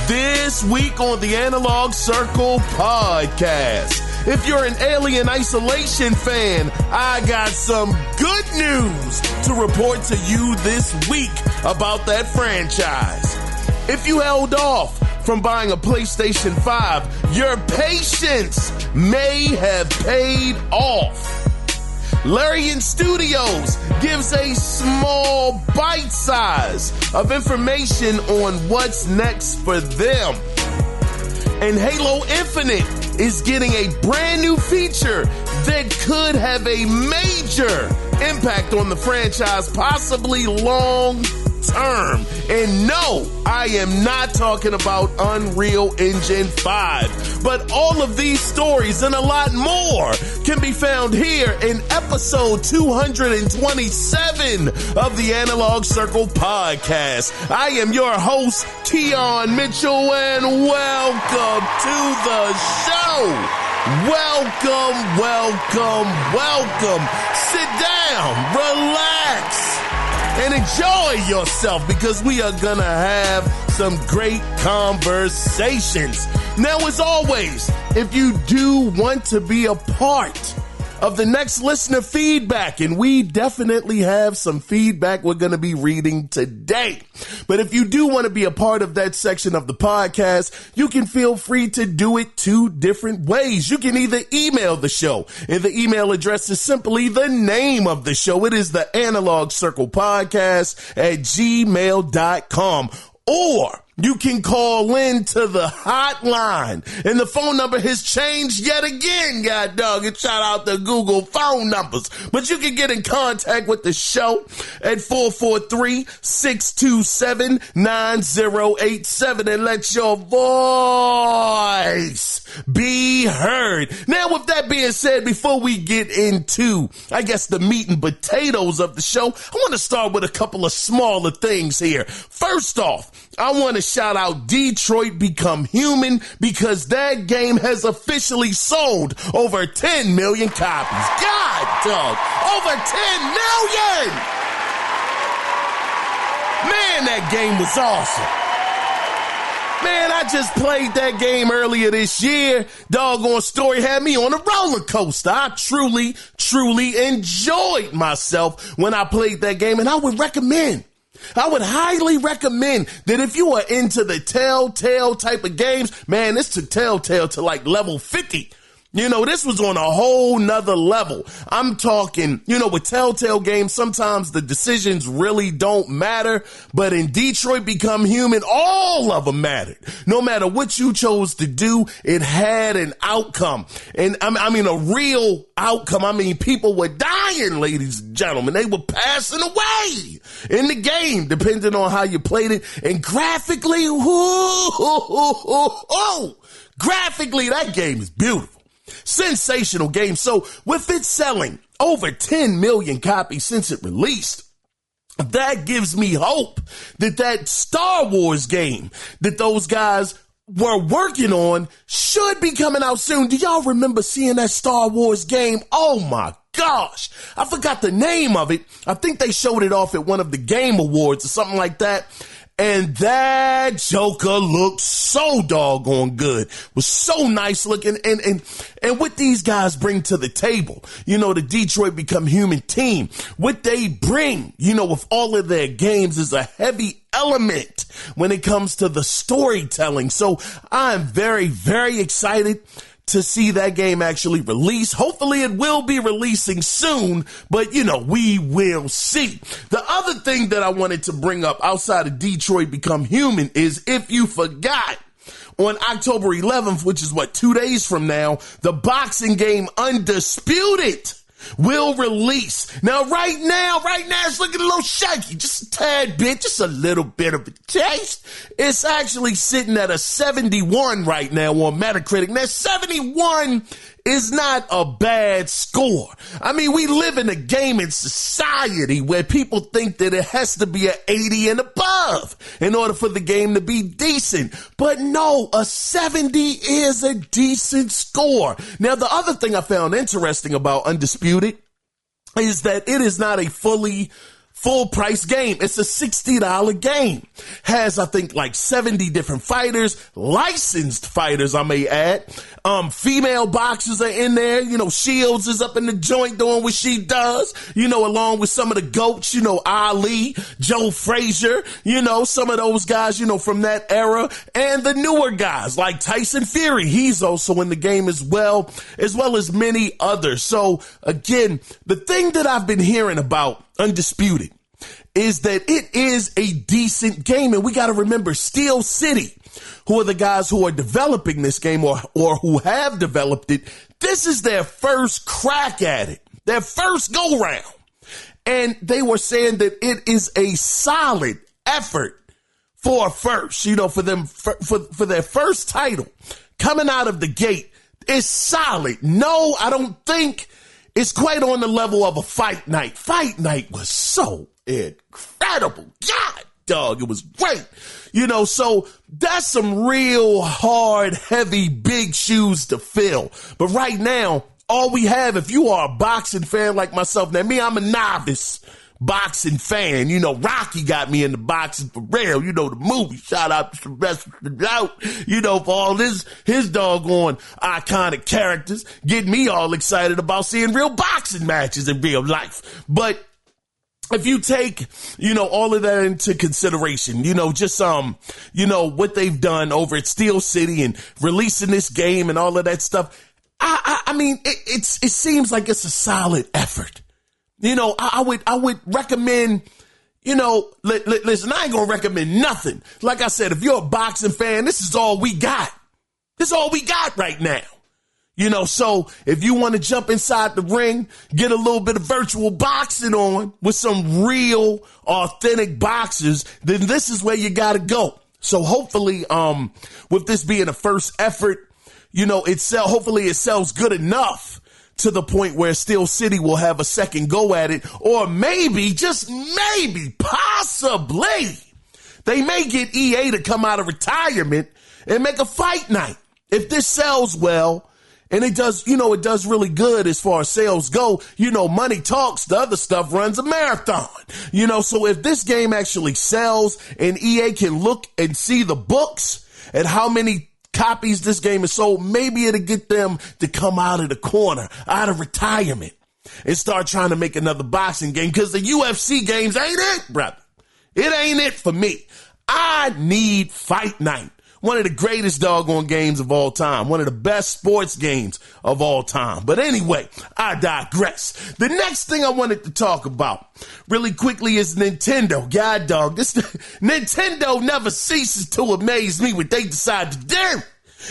This week on the Analog Circle podcast. If you're an Alien Isolation fan, I got some good news to report to you this week about that franchise. If you held off from buying a PlayStation 5, your patience may have paid off. Larien Studios gives a small bite size of information on what's next for them. And Halo Infinite is getting a brand new feature that could have a major impact on the franchise, possibly long term. And no, I am not talking about Unreal Engine 5. But all of these stories and a lot more can be found here in episode 227 of the Analog Circle podcast. I am your host, Kiaun Mitchell, and welcome to the show. Welcome. Sit down, relax, and enjoy yourself because we are gonna have some great conversations. Now, as always, if you do want to be a part of the next listener feedback, and we definitely have some feedback we're going to be reading today. But if you do want to be a part of that section of the podcast, you can feel free to do it two different ways. You can either email the show, and the email address is simply the name of the show. It is the Analog Circle Podcast at gmail.com. Or you can call in to the hotline, and the phone number has changed yet again, god dog, and shout out the Google phone numbers. But you can get in contact with the show at 443-627-9087 and let your voice be heard. Now, with that being said, before we get into, I guess, the meat and potatoes of the show, I want to start with a couple of smaller things here. First off, I want to shout out Detroit Become Human because that game has officially sold over 10 million copies. God, dog, over 10 million! Man, that game was awesome. Man, I just played that game earlier this year. Doggone story had me on a roller coaster. I truly enjoyed myself when I played that game, and I would highly recommend that if you are into the Telltale type of games, man, this took Telltale to like level 50. You know, this was on a whole nother level. I'm talking, with Telltale games, sometimes the decisions really don't matter, but in Detroit Become Human, all of them mattered. No matter what you chose to do, it had an outcome. And I mean, a real outcome. I mean, people were dying, ladies and gentlemen. They were passing away in the game, depending on how you played it. And graphically, graphically, that game is beautiful. Sensational game. So with it selling over 10 million copies since it released, that gives me hope that Star Wars game that those guys were working on should be coming out soon. Do y'all remember seeing that Star Wars game? Oh my gosh, I forgot the name of it. I think they showed it off at one of the Game Awards or something like that. And that Joker looked so doggone good, was so nice looking. And what these guys bring to the table, the Detroit Become Human team, what they bring, with all of their games is a heavy element when it comes to the storytelling. So I'm very, very excited to see that game actually release. Hopefully it will be releasing soon, but we will see. The other thing that I wanted to bring up outside of Detroit Become Human is, if you forgot, on October 11th, which is 2 days from now, the boxing game Undisputed will release. Now, right now, it's looking a little shaky, just a tad bit, just a little bit of a taste. It's actually sitting at a 71 right now on Metacritic. Now, 71 is not a bad score. I mean, we live in a gaming society where people think that it has to be an 80 and above in order for the game to be decent. But no, a 70 is a decent score. Now, the other thing I found interesting about Undisputed is that it is not a fully full price game. It's a $60 game. Has, I think, like 70 different fighters, licensed fighters, I may add. Female boxers are in there. You know, Shields is up in the joint doing what she does, you know, along with some of the GOATs, you know, Ali, Joe Frazier, you know, some of those guys, you know, from that era, and the newer guys like Tyson Fury. He's also in the game as well as many others. So again, the thing that I've been hearing about Undisputed is that it is a decent game. And we got to remember Steel City, who are the guys who are developing this game or who have developed it. This is their first crack at it, their first go round. And they were saying that it is a solid effort for a first, you know, for them, for their first title coming out of the gate is solid. No, I don't think it's quite on the level of a Fight Night. Fight Night was so incredible. God, dog, it was great. You know, so that's some real hard, heavy, big shoes to fill. But right now, all we have, if you are a boxing fan like myself, now me, I'm a novice boxing fan. You know, Rocky got me into boxing for real. You know, the movie. Shout out to Sylvester Stallone, you know, for all his doggone iconic characters, getting me all excited about seeing real boxing matches in real life. But if you take, you know, all of that into consideration, you know, just, you know, what they've done over at Steel City and releasing this game and all of that stuff, I mean, it seems like it's a solid effort. You know, I would recommend, you know, listen, I ain't gonna recommend nothing. Like I said, if you're a boxing fan, this is all we got. This is all we got right now. You know, so if you want to jump inside the ring, get a little bit of virtual boxing on with some real authentic boxers, then this is where you got to go. So hopefully, with this being a first effort, you know, hopefully it sells good enough to the point where Steel City will have a second go at it, or maybe, just maybe, possibly, they may get EA to come out of retirement and make a Fight Night. If this sells well, and it does, you know, it does really good as far as sales go, you know, money talks, the other stuff runs a marathon, you know, so if this game actually sells and EA can look and see the books and how many copies this game is sold, maybe it'll get them to come out of the corner, out of retirement, and start trying to make another boxing game, because the UFC games ain't it, brother. It ain't it for me. I need Fight Night. One of the greatest doggone games of all time. One of the best sports games of all time. But anyway, I digress. The next thing I wanted to talk about really quickly is Nintendo. God dog, Nintendo never ceases to amaze me what they decide to do.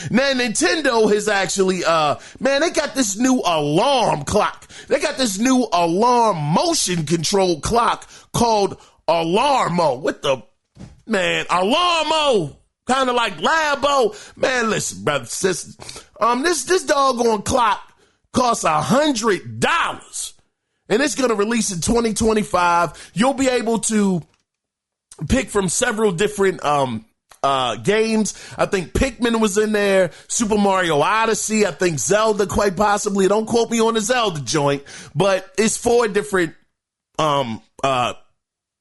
Now, Nintendo has actually, man, they got this new alarm clock. They got this new alarm motion control clock called Alarmo. What the, man, Alarmo. Kind of like Labo. Man, listen, brothers, sisters. This doggone clock costs $100. And it's going to release in 2025. You'll be able to pick from several different games. I think Pikmin was in there, Super Mario Odyssey, I think Zelda quite possibly. Don't quote me on the Zelda joint, but it's 4 different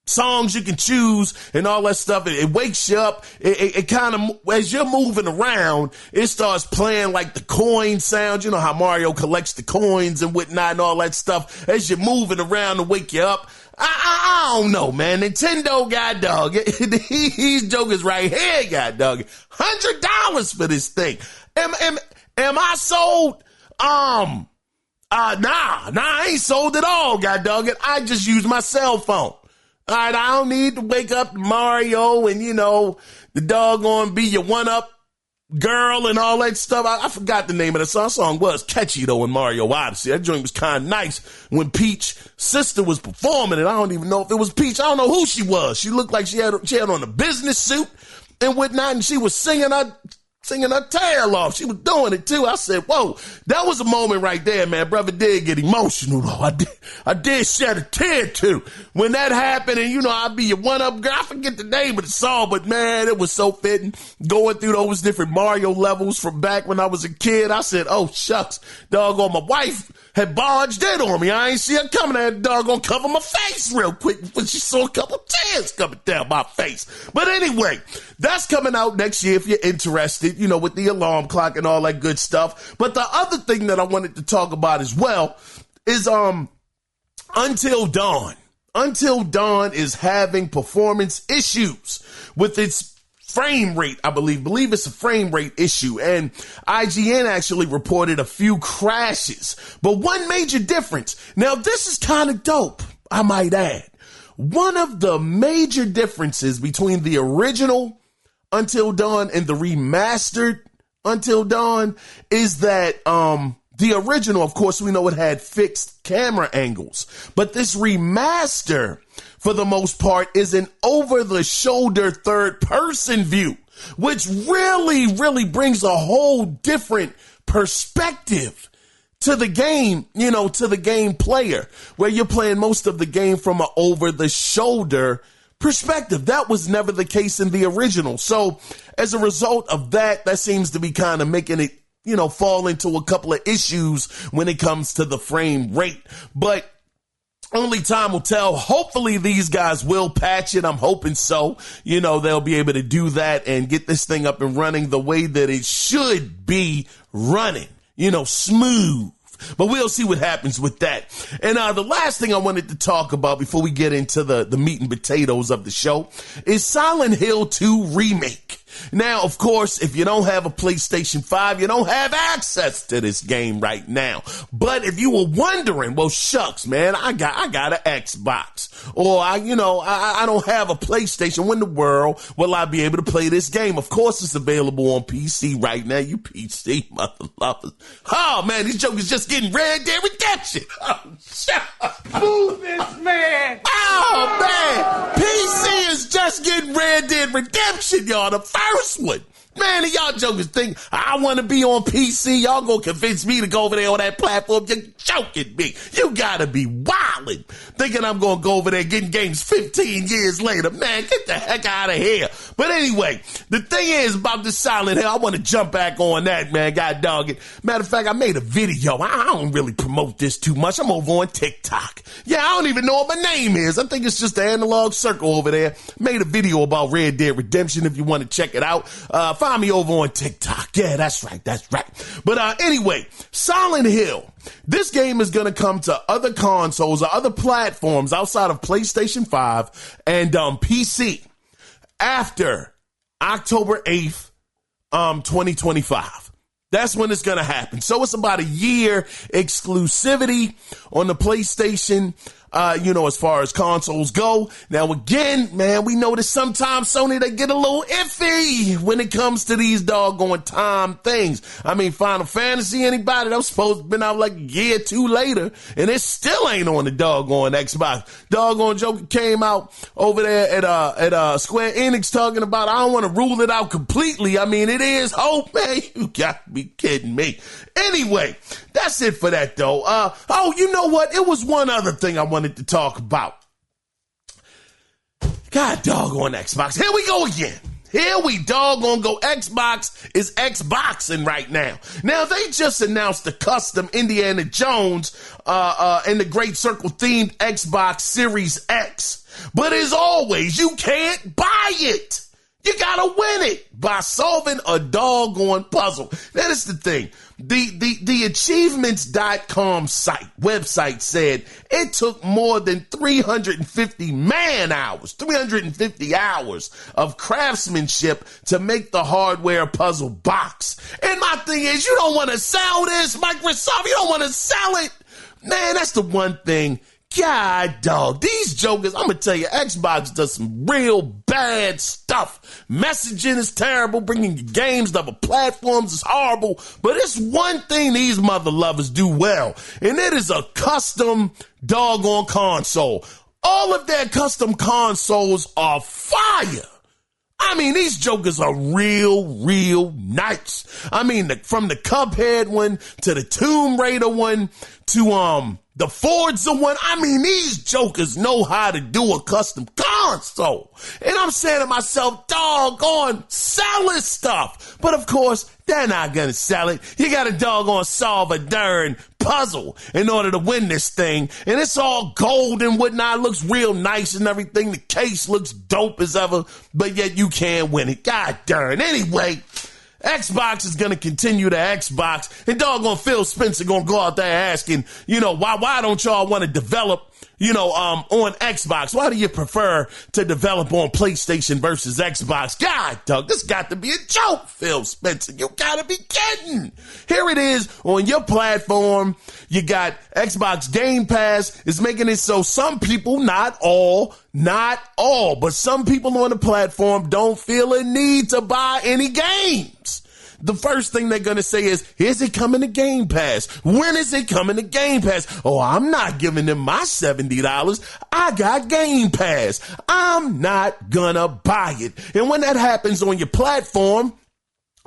songs you can choose and all that stuff. It wakes you up. It kind of, as you're moving around, it starts playing like the coin sound. You know how Mario collects the coins and whatnot and all that stuff as you're moving around to wake you up. I don't know, man. Nintendo, god dog. These jokers right here, god dog. $100 for this thing. Am I sold? Nah, I ain't sold at all, god dog it. I just use my cell phone. All right, I don't need to wake up Mario and, you know, the doggone be your one-up girl and all that stuff. I forgot the name of the song. The song was catchy, though, in Mario Odyssey. That joint was kind of nice when Peach's sister was performing it. I don't even know if it was Peach. I don't know who she was. She looked like she had on a business suit and whatnot, and she was singing her tail off. She was doing it too. I said, whoa, that was a moment right there, man. Brother did get emotional though. I did shed a tear too. When that happened, and you know, I'd be your one-up girl. I forget the name of the song, but man, it was so fitting. Going through those different Mario levels from back when I was a kid. I said, oh shucks, doggone, my wife had barged in on me. I ain't see her coming. I had the doggone cover my face real quick when she saw a couple tears coming down my face. But anyway, that's coming out next year if you're interested, you know, with the alarm clock and all that good stuff. But the other thing that I wanted to talk about as well is Until Dawn. Until Dawn is having performance issues with its frame rate, I believe it's a frame rate issue. And IGN actually reported a few crashes, but one major difference. Now, this is kind of dope, I might add. One of the major differences between the original Until Dawn and the remastered Until Dawn is that, the original, of course, we know it had fixed camera angles, but this remaster, for the most part, is an over-the-shoulder third-person view, which really brings a whole different perspective to the game, you know, to the game player, where you're playing most of the game from an over-the-shoulder perspective. That was never the case in the original. So as a result of that, that seems to be kind of making it, you know, fall into a couple of issues when it comes to the frame rate. But only time will tell. Hopefully these guys will patch it. I'm hoping so. You know, they'll be able to do that and get this thing up and running the way that it should be running, you know, smooth. But we'll see what happens with that. And the last thing I wanted to talk about before we get into the meat and potatoes of the show is Silent Hill 2 Remake. Now, of course, if you don't have a PlayStation 5, you don't have access to this game right now. But if you were wondering, well, shucks, man, I got an Xbox, or I don't have a PlayStation. When in the world will I be able to play this game? Of course, it's available on PC right now. You PC mother lovers. Oh man, these jokers just getting Red Dead Redemption. Oh, move this man. Oh man, PC is just getting Red Dead Redemption, y'all. The first one. Man, y'all jokers think I want to be on PC. Y'all gonna convince me to go over there on that platform. You're joking me. You gotta be wildin'. Thinking I'm gonna go over there getting games 15 years later. Man, get the heck out of here. But anyway, the thing is about the Silent Hill, I want to jump back on that, man. God dog it. Matter of fact, I made a video. I don't really promote this too much. I'm over on TikTok. Yeah, I don't even know what my name is. I think it's just the Analog Circle over there. Made a video about Red Dead Redemption if you want to check it out. Find me over on TikTok. Yeah, that's right. But anyway, Silent Hill. This game is going to come to other consoles or other platforms outside of PlayStation 5 and PC after October 8th, 2025. That's when it's going to happen. So it's about a year exclusivity on the PlayStation, as far as consoles go. Now, again, man, we know that sometimes Sony, they get a little iffy when it comes to these doggone time things. I mean, Final Fantasy, anybody that was supposed to have been out like a year or two later, and it still ain't on the doggone Xbox. Doggone Joker came out over there at Square Enix talking about, I don't want to rule it out completely. I mean, it is hope, man. You got to be kidding me. Anyway, that's it for that, though. You know what? It was one other thing I wanted to talk about. God doggone Xbox. Here we go again. Here we doggone go. Xbox is Xboxing right now. Now, they just announced the custom Indiana Jones and the Great Circle themed Xbox Series X. But as always, you can't buy it. You gotta win it by solving a doggone puzzle. That is the thing. The achievements.com website said it took more than 350 man-hours, 350 hours of craftsmanship to make the hardware puzzle box. And my thing is, you don't want to sell this, Microsoft. You don't want to sell it. Man, that's the one thing. God, dog, these jokers, I'm going to tell you, Xbox does some real bad stuff. Messaging is terrible. Bringing your games to other platforms is horrible. But it's one thing these mother lovers do well, and it is a custom doggone console. All of their custom consoles are fire. I mean, these jokers are real nice. I mean, from the Cuphead one to the Tomb Raider one to the Forza one. I mean, these jokers know how to do a custom console. And I'm saying to myself, doggone, sell this stuff. But of course, they're not going to sell it. You got to doggone solve a darn puzzle in order to win this thing. And it's all gold and whatnot. Looks real nice and everything. The case looks dope as ever, but yet you can't win it. God darn. Anyway, Xbox is going to continue to Xbox, and doggone Phil Spencer going to go out there asking, why don't y'all want to develop, on Xbox? Why do you prefer to develop on PlayStation versus Xbox? God, Doug, this got to be a joke, Phil Spencer. You got to be kidding. Here it is on your platform. You got Xbox Game Pass. It's making it so some people, not all, but some people on the platform don't feel a need to buy any games. The first thing they're going to say is it coming to Game Pass? When is it coming to Game Pass? Oh, I'm not giving them my $70. I got Game Pass. I'm not gonna buy it. And when that happens on your platform,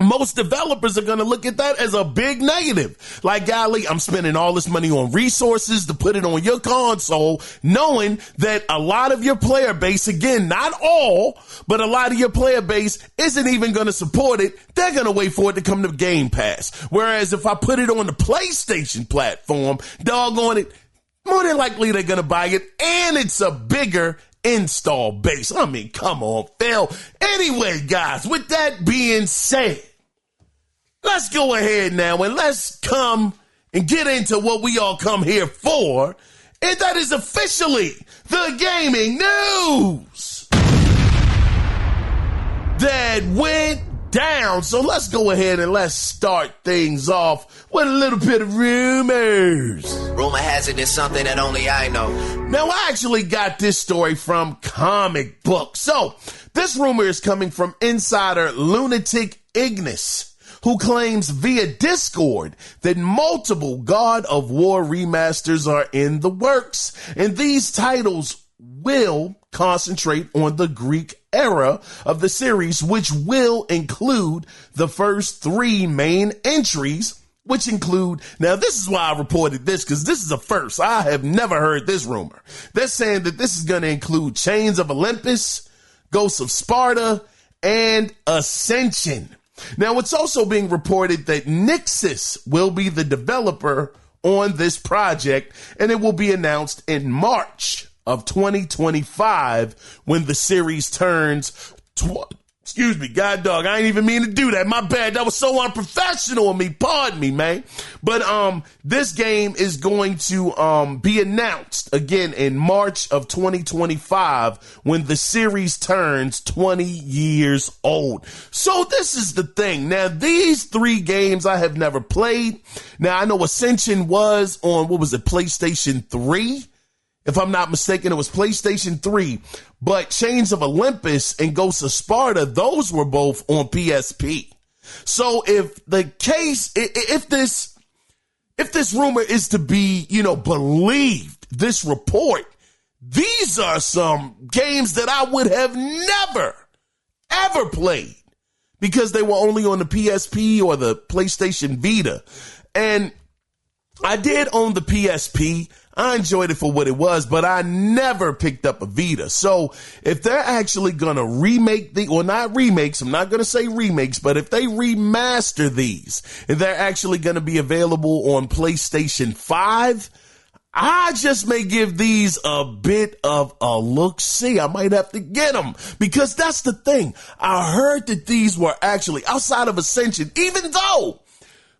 most developers are going to look at that as a big negative. Like, golly, I'm spending all this money on resources to put it on your console, knowing that a lot of your player base, again, not all, but a lot of your player base isn't even going to support it. They're going to wait for it to come to Game Pass. Whereas if I put it on the PlayStation platform, doggone it, more than likely they're going to buy it, and it's a bigger install base. I mean, come on, Phil. Anyway, guys, with that being said, let's go ahead now and let's come and get into what we all come here for, and that is officially the gaming news that went down. So let's go ahead and let's start things off with a little bit of rumors. Rumor has it is something that only I know. Now, I actually got this story from Comic Book. So this rumor is coming from insider Lunatic Ignis, who claims via Discord that multiple God of War remasters are in the works, and these titles will concentrate on the Greek era of the series, which will include the first three main entries, which include, now this is why I reported this, because this is a first. I have never heard this rumor. They're saying that this is going to include Chains of Olympus, Ghosts of Sparta, and Ascension. Now, it's also being reported that Nixxes will be the developer on this project, and it will be announced in March of 2025 when the series turns excuse me, God dog, I ain't even mean to do that. My bad. That was so unprofessional of me. Pardon me, man. But this game is going to be announced again in March of 2025 when the series turns 20 years old. So this is the thing. Now, these three games I have never played. Now, I know Ascension was on, PlayStation 3? If I'm not mistaken, it was PlayStation 3, but Chains of Olympus and Ghosts of Sparta, those were both on PSP. So if this rumor is to be, believed, this report, these are some games that I would have never, ever played because they were only on the PSP or the PlayStation Vita. And I did own the PSP. I enjoyed it for what it was, but I never picked up a Vita. So if they're actually going to remake not remakes, I'm not going to say remakes, but if they remaster these and they're actually going to be available on PlayStation 5, I just may give these a bit of a look-see. I might have to get them because that's the thing. I heard that these were actually outside of Ascension, even though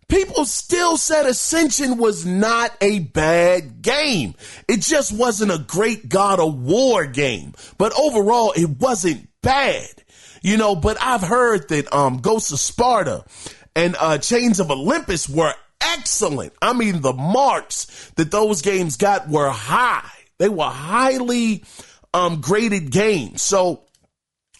people still said Ascension was not a bad game. It just wasn't a great God of War game. But overall, it wasn't bad. But I've heard that Ghosts of Sparta and Chains of Olympus were excellent. I mean, the marks that those games got were high. They were highly graded games. So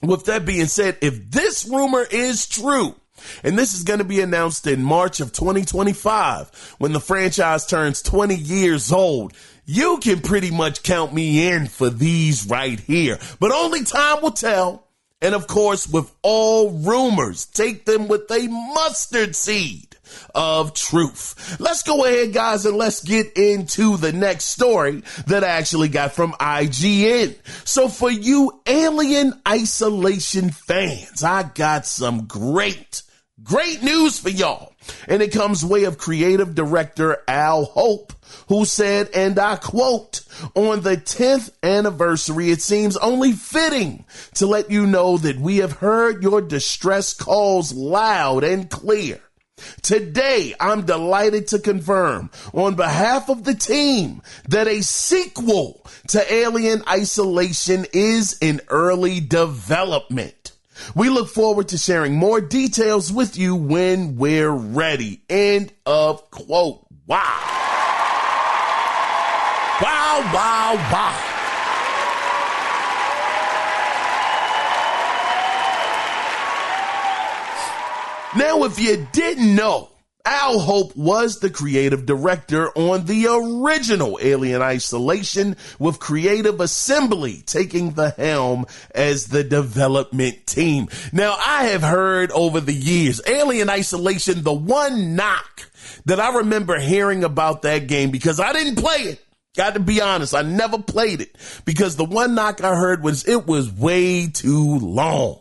with that being said, if this rumor is true, and this is going to be announced in March of 2025 when the franchise turns 20 years old, you can pretty much count me in for these right here. But only time will tell. And of course, with all rumors, take them with a mustard seed of truth. Let's go ahead, guys, and let's get into the next story that I actually got from IGN. So for you Alien Isolation fans, I got some great Great news for y'all. And it comes way of creative director Al Hope, who said, and I quote, on the 10th anniversary, it seems only fitting to let you know that we have heard your distress calls loud and clear. Today, I'm delighted to confirm on behalf of the team that a sequel to Alien Isolation is in early development. We look forward to sharing more details with you when we're ready. End of quote. Wow. Wow, wow, wow. Now, if you didn't know, Al Hope was the creative director on the original Alien Isolation, with Creative Assembly taking the helm as the development team. Now, I have heard over the years, Alien Isolation, the one knock that I remember hearing about that game, because I didn't play it. Got to be honest, I never played it, because the one knock I heard was it was way too long.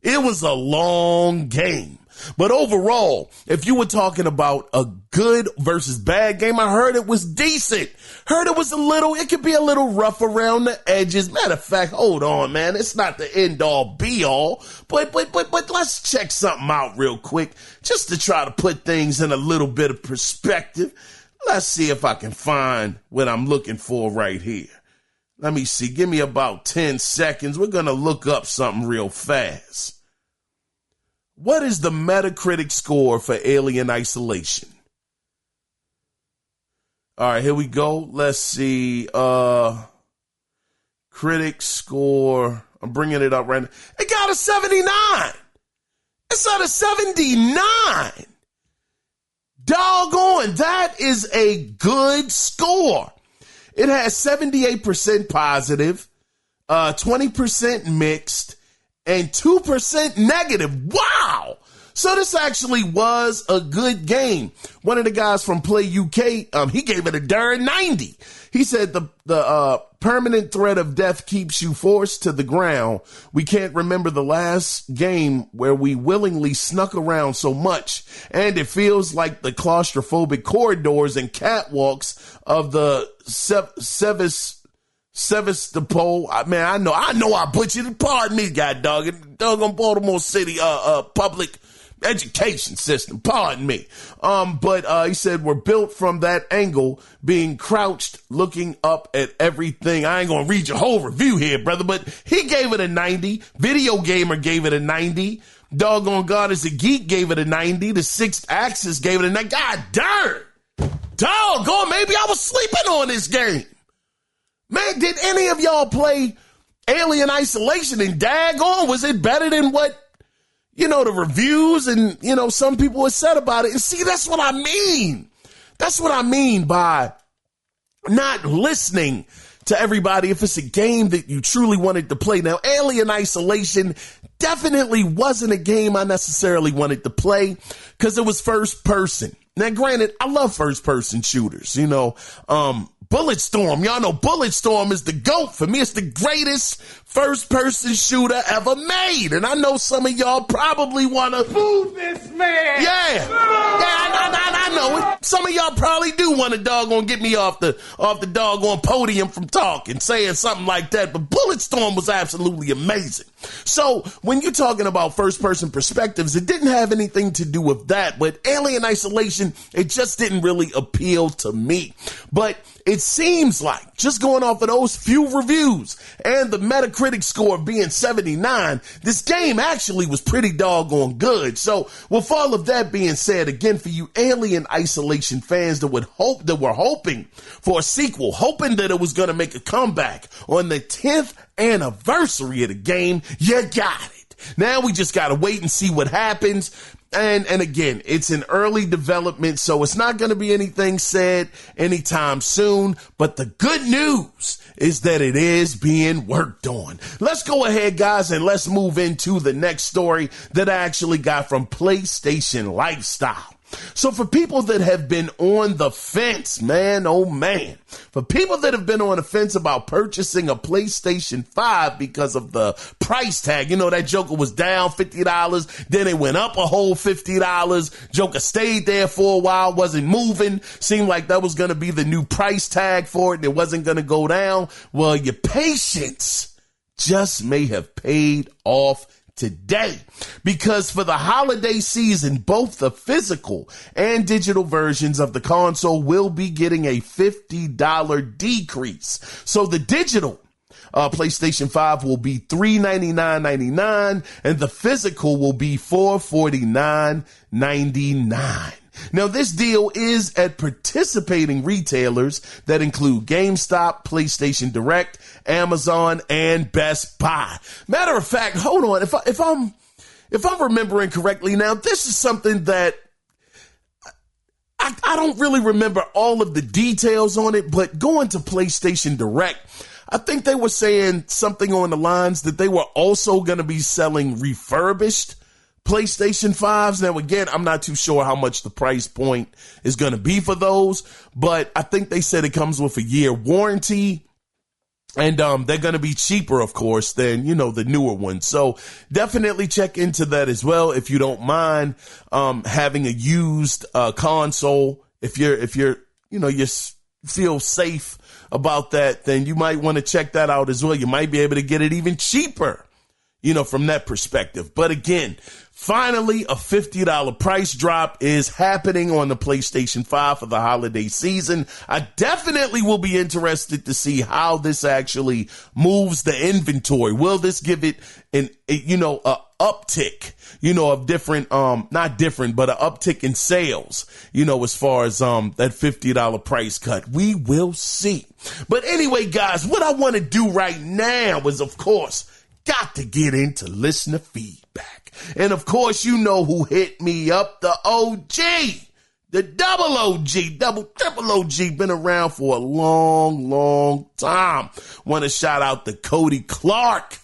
It was a long game. But overall, if you were talking about a good versus bad game, I heard it was decent. Heard it was it could be a little rough around the edges. Matter of fact, hold on, man. It's not the end all be all, but let's check something out real quick just to try to put things in a little bit of perspective. Let's see if I can find what I'm looking for right here. Let me see. Give me about 10 seconds. We're going to look up something real fast. What is the Metacritic score for Alien Isolation? All right, here we go. Let's see. Critic score. I'm bringing it up right now. It got a 79. It's at a 79. Doggone, that is a good score. It has 78% positive, 20% mixed, and 2% negative. Wow. So this actually was a good game. One of the guys from Play UK, he gave it a darn 90. He said the permanent threat of death keeps you forced to the ground. We can't remember the last game where we willingly snuck around so much, and it feels like the claustrophobic corridors and catwalks of the Sevastopol. Man, I know I butchered it. Pardon me, God doggone Baltimore City public education system. Pardon me. But he said we're built from that angle, being crouched, looking up at everything. I ain't gonna read your whole review here, brother, but he gave it a 90. Video Gamer gave it a 90. Doggone God is a Geek gave it a 90. The Sixth Axis gave it a 90. God darn. Doggone, maybe I was sleeping on this game. Man, did any of y'all play Alien Isolation, and daggone, was it better than what, the reviews and, some people have said about it? And see, that's what I mean. That's what I mean by not listening to everybody if it's a game that you truly wanted to play. Now, Alien Isolation definitely wasn't a game I necessarily wanted to play because it was first person. Now, granted, I love first person shooters, Bulletstorm. Y'all know Bulletstorm is the GOAT. For me, it's the greatest first-person shooter ever made. And I know some of y'all probably want to... Boo this man! Yeah, I know it. Some of y'all probably do want to doggone get me off the doggone podium from talking, saying something like that. But Bulletstorm was absolutely amazing. So when you're talking about first-person perspectives, it didn't have anything to do with that. But Alien Isolation, it just didn't really appeal to me. But it seems like, just going off of those few reviews and the Metacritic score being 79, this game actually was pretty doggone good. So with all of that being said, again, for you Alien Isolation fans that were hoping for a sequel, hoping that it was going to make a comeback on the 10th anniversary of the game, you got it. Now we just got to wait and see what happens. And again, it's in early development, so it's not going to be anything said anytime soon. But the good news is that it is being worked on. Let's go ahead, guys, and let's move into the next story that I actually got from PlayStation Lifestyle. So for people that have been on the fence, man, oh man, for people that have been on the fence about purchasing a PlayStation 5 because of the price tag, you know, that Joker was down $50, then it went up a whole $50. Joker stayed there for a while, wasn't moving. Seemed like that was going to be the new price tag for it and it wasn't going to go down. Well, your patience just may have paid off today, because for the holiday season, both the physical and digital versions of the console will be getting a $50 decrease. So the digital PlayStation 5 will be $399.99 and the physical will be $449.99. Now, this deal is at participating retailers that include GameStop, PlayStation Direct, Amazon, and Best Buy. Matter of fact, hold on. If I'm remembering correctly now, this is something that I don't really remember all of the details on it, but going to PlayStation Direct, I think they were saying something on the lines that they were also going to be selling refurbished PlayStation 5s. Now, again, I'm not too sure how much the price point is going to be for those, but I think they said it comes with a year warranty. And they're going to be cheaper, of course, than, you know, the newer ones. So definitely check into that as well if you don't mind having a used console. If you're you feel safe about that, then you might want to check that out as well. You might be able to get it even cheaper, you know, from that perspective. But again, finally, a $50 price drop is happening on the PlayStation 5 for the holiday season. I definitely will be interested to see how this actually moves the inventory. Will this give it a uptick, you know, of different, not different, but an uptick in sales, you know, as far as that $50 price cut? We will see. But anyway, guys, what I want to do right now is, of course, got to get into listener feedback. And of course, you know who hit me up, the OG, the triple OG, been around for a long time. Want to shout out to Cody Clark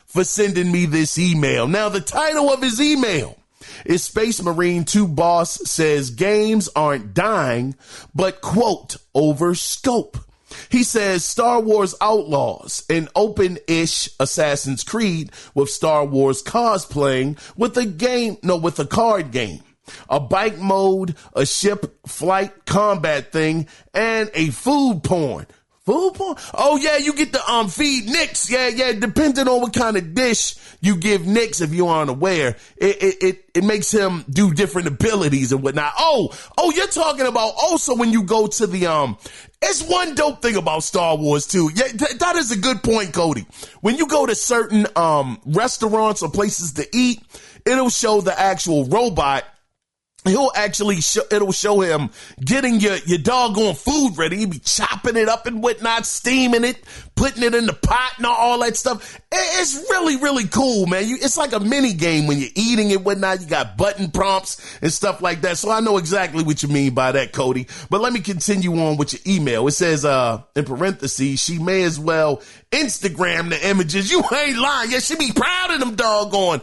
for sending me this email. Now, the title of his email is Space Marine 2 Boss says games aren't dying, but quote, over scope. He says Star Wars Outlaws, an open-ish Assassin's Creed with Star Wars cosplaying with a card game, a bike mode, a ship flight combat thing, and a food porn. Food porn? Oh yeah, you get to feed Nix. Yeah, depending on what kind of dish you give Nix, if you aren't aware, it makes him do different abilities and whatnot. Oh, you're talking about also when you go to the it's one dope thing about Star Wars too. Yeah, that is a good point, Cody. When you go to certain restaurants or places to eat, it'll show the actual robot. It'll show him getting your doggone food ready. He'll be chopping it up and whatnot, steaming it, putting it in the pot and all that stuff. It's really, really cool, man. It's like a mini game when you're eating it, whatnot. You got button prompts and stuff like that. So I know exactly what you mean by that, Cody. But let me continue on with your email. It says, in parentheses, she may as well Instagram the images. You ain't lying. Yeah, she be proud of them doggone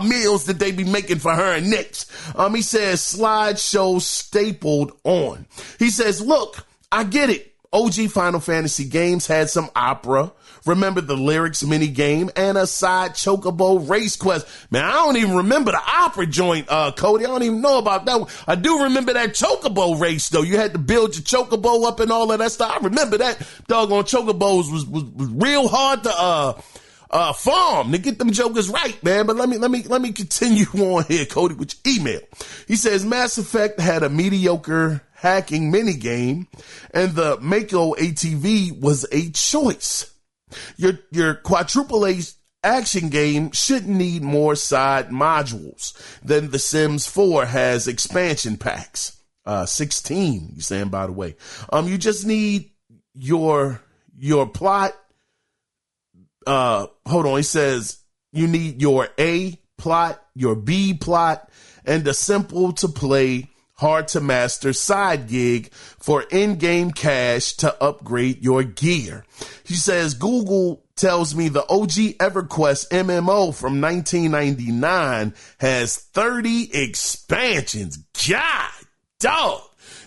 meals that they be making for her and Nick's. He says, slideshow stapled on. He says, look, I get it. OG Final Fantasy games had some opera. Remember the lyrics mini game and a side chocobo race quest. Man, I don't even remember the opera joint, Cody. I don't even know about that one. I do remember that chocobo race though. You had to build your chocobo up and all of that stuff. I remember that. Doggone chocobos was real hard to farm to get them jokers right, man. But let me continue on here, Cody, with your email. He says Mass Effect had a mediocre hacking minigame, and the Mako ATV was a choice. Your quadruple A action game shouldn't need more side modules than The Sims 4 has expansion packs. 16, you saying, by the way. You just need your plot. Hold on. He says you need your A plot, your B plot, and a simple to play, hard to master side gig for in-game cash to upgrade your gear. He says Google tells me the OG EverQuest MMO from 1999 has 30 expansions. God, dog.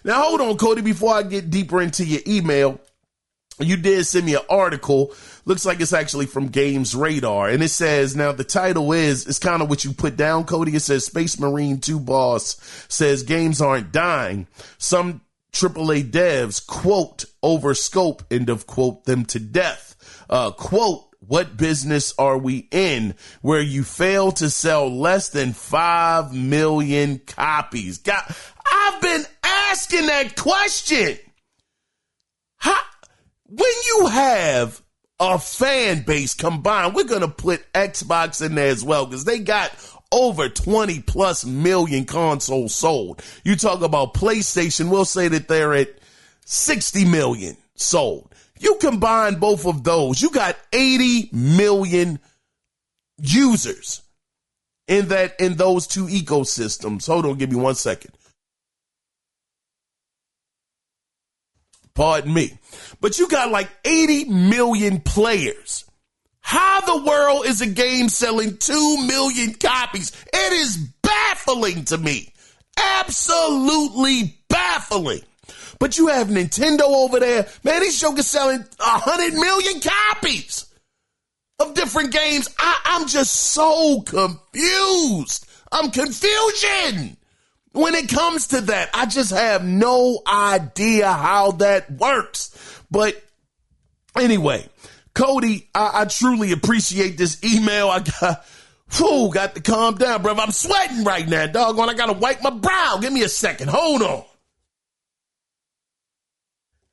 Now, hold on, Cody, before I get deeper into your email. You did send me an article. Looks like it's actually from Games Radar. And it says, now the title it's kind of what you put down, Cody. It says Space Marine 2 boss says games aren't dying. Some AAA devs, quote, over scope, end of quote, them to death. Quote, what business are we in where you fail to sell less than 5 million copies? God, I've been asking that question. When you have a fan base combined, we're going to put Xbox in there as well because they got over 20 plus million consoles sold. You talk about PlayStation, we'll say that they're at 60 million sold. You combine both of those, you got 80 million users in those two ecosystems. Hold on, give me 1 second. Pardon me. But you got like 80 million players. How the world is a game selling 2 million copies? It is baffling to me. Absolutely baffling. But you have Nintendo over there. Man, these jokers selling 100 million copies of different games. I'm just so confused. I'm confusion. When it comes to that, I just have no idea how that works. But anyway, Cody, I truly appreciate this email. I got to calm down, brother. I'm sweating right now, doggone. I got to wipe my brow. Give me a second. Hold on.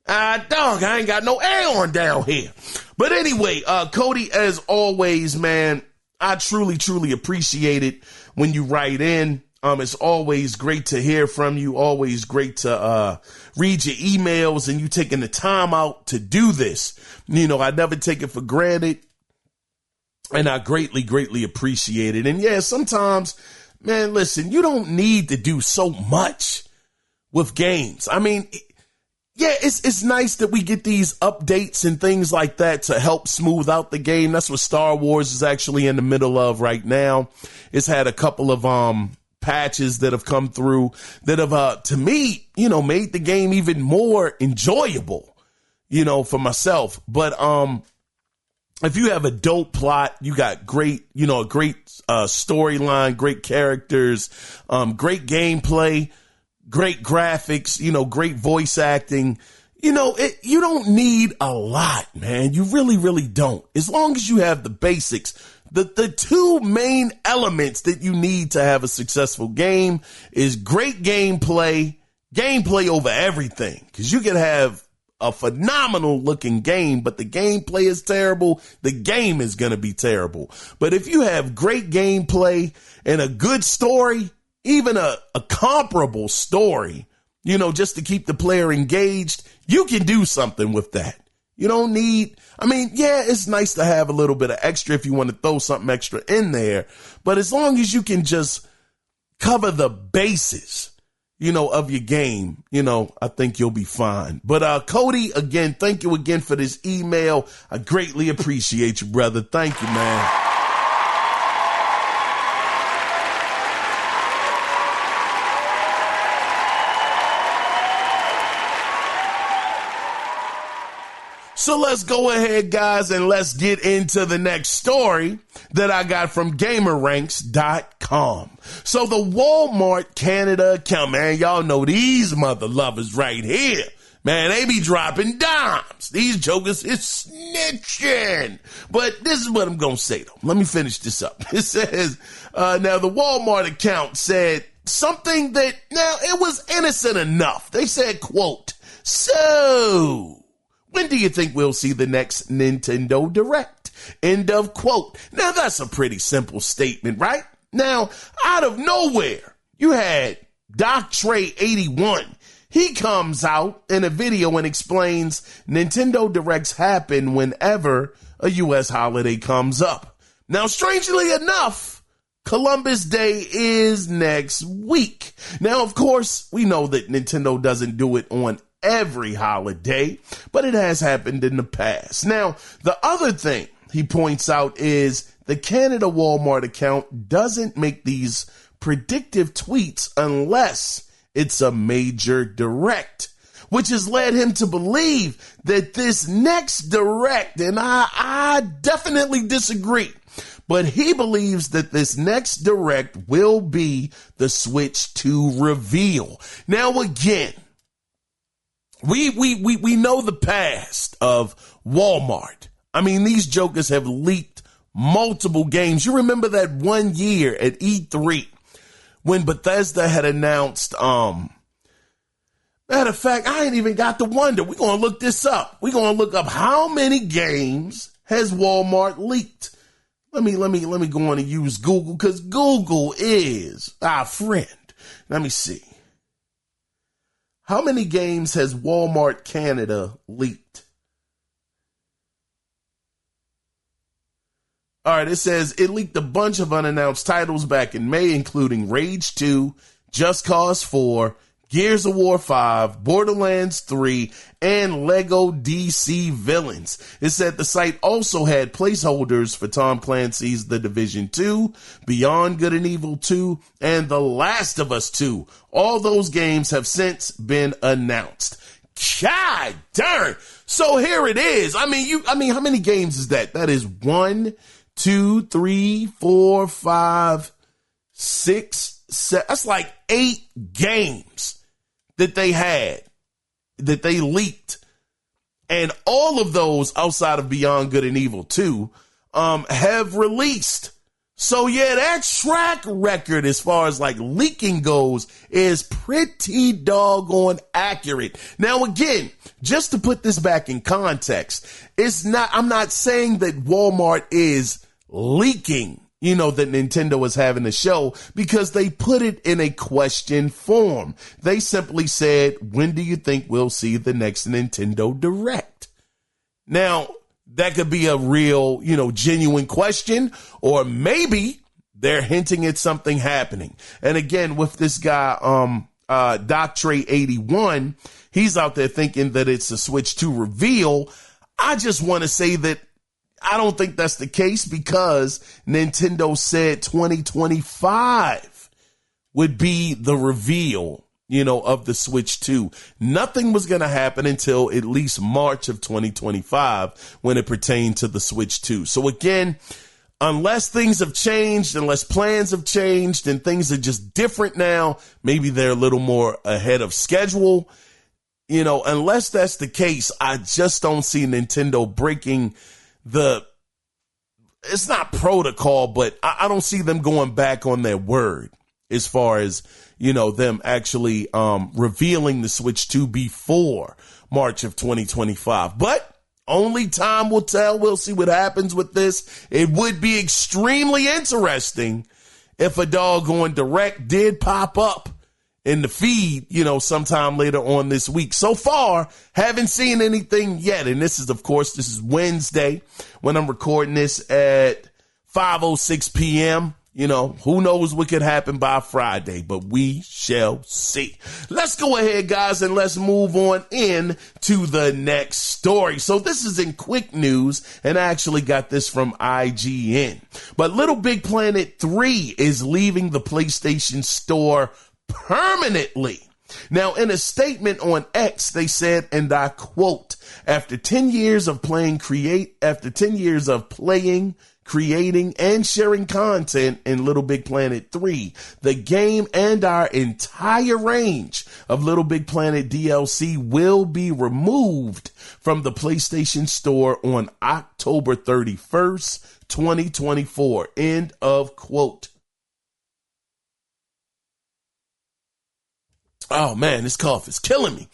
Dog, I ain't got no air on down here. But anyway, Cody, as always, man, I truly, truly appreciate it when you write in. It's always great to hear from you. Always great to read your emails and you taking the time out to do this. You know, I never take it for granted. And I greatly, greatly appreciate it. And yeah, sometimes, man, listen, you don't need to do so much with games. I mean, yeah, it's nice that we get these updates and things like that to help smooth out the game. That's what Star Wars is actually in the middle of right now. It's had a couple of patches that have come through that have, to me, you know, made the game even more enjoyable, you know, for myself. But if you have a dope plot, you got great, you know, a great storyline, great characters, great gameplay, great graphics, you know, great voice acting. You know, you don't need a lot, man. You really, really don't. As long as you have the basics. The two main elements that you need to have a successful game is great gameplay over everything. Because you can have a phenomenal looking game, but the gameplay is terrible. The game is going to be terrible. But if you have great gameplay and a good story, even a comparable story, you know, just to keep the player engaged, you can do something with that. You don't need, I mean, yeah, it's nice to have a little bit of extra if you want to throw something extra in there. But as long as you can just cover the bases, you know, of your game, you know, I think you'll be fine. But Cody, again, thank you again for this email. I greatly appreciate you, brother. Thank you, man. So let's go ahead, guys, and let's get into the next story that I got from GamerRanks.com. So the Walmart Canada account, man, y'all know these mother lovers right here. Man, they be dropping dimes. These jokers is snitching. But this is what I'm going to say, though. Let me finish this up. It says, now the Walmart account said something that, now it was innocent enough. They said, quote, so when do you think we'll see the next Nintendo Direct? End of quote. Now, that's a pretty simple statement, right? Now, out of nowhere, you had Doc Trey 81. He comes out in a video and explains Nintendo Directs happen whenever a U.S. holiday comes up. Now, strangely enough, Columbus Day is next week. Now, of course, we know that Nintendo doesn't do it on every holiday, but it has happened in the past. Now, the other thing he points out is the Canada Walmart account doesn't make these predictive tweets unless it's a major direct, which has led him to believe that this next direct, and I definitely disagree, but he believes that this next direct will be the Switch 2 reveal. Now, again, we know the past of Walmart. I mean, these jokers have leaked multiple games. You remember that one year at E3 when Bethesda had announced, matter of fact, I ain't even got to wonder. We're going to look this up. We're going to look up how many games has Walmart leaked. Let me go on and use Google, because Google is our friend. Let me see. How many games has Walmart Canada leaked? All right, it says it leaked a bunch of unannounced titles back in May, including Rage 2, Just Cause 4, Gears of War 5, Borderlands 3, and Lego DC Villains. It said the site also had placeholders for Tom Clancy's The Division 2, Beyond Good and Evil 2, and The Last of Us 2. All those games have since been announced. God darn. So here it is. I mean, how many games is that? That is 1, 2, 3, 4, 5, 6, 7. That's like 8 games that they had, that they leaked. And all of those outside of Beyond Good and Evil 2 have released. So yeah, that track record as far as like leaking goes is pretty doggone accurate. Now again, just to put this back in context, I'm not saying that Walmart is leaking, that Nintendo is having a show, because they put it in a question form. They simply said, when do you think we'll see the next Nintendo Direct? Now, that could be a real, genuine question, or maybe they're hinting at something happening. And again, with this guy, Doctray81, he's out there thinking that it's a Switch 2 reveal. I just want to say that I don't think that's the case, because Nintendo said 2025 would be the reveal, of the Switch 2. Nothing was going to happen until at least March of 2025 when it pertained to the Switch 2. So again, unless things have changed, unless plans have changed and things are just different now, maybe they're a little more ahead of schedule. Unless that's the case, I just don't see Nintendo breaking it's not protocol, but I don't see them going back on their word as far as, them actually revealing the Switch 2 before March of 2025. But only time will tell. We'll see what happens with this. It would be extremely interesting if a doggone direct did pop up in the feed, sometime later on this week. So far, haven't seen anything yet. And this is Wednesday when I'm recording this at 5:06 p.m. Who knows what could happen by Friday, but we shall see. Let's go ahead, guys, and let's move on in to the next story. So this is in quick news, and I actually got this from IGN. But Little Big Planet 3 is leaving the PlayStation Store permanently. Now, in a statement on X, they said, and I quote, after 10 years of playing, creating, and sharing content in Little Big Planet 3, the game and our entire range of Little Big Planet DLC will be removed from the PlayStation Store on October 31st, 2024. End of quote. Oh man, this cough is killing me.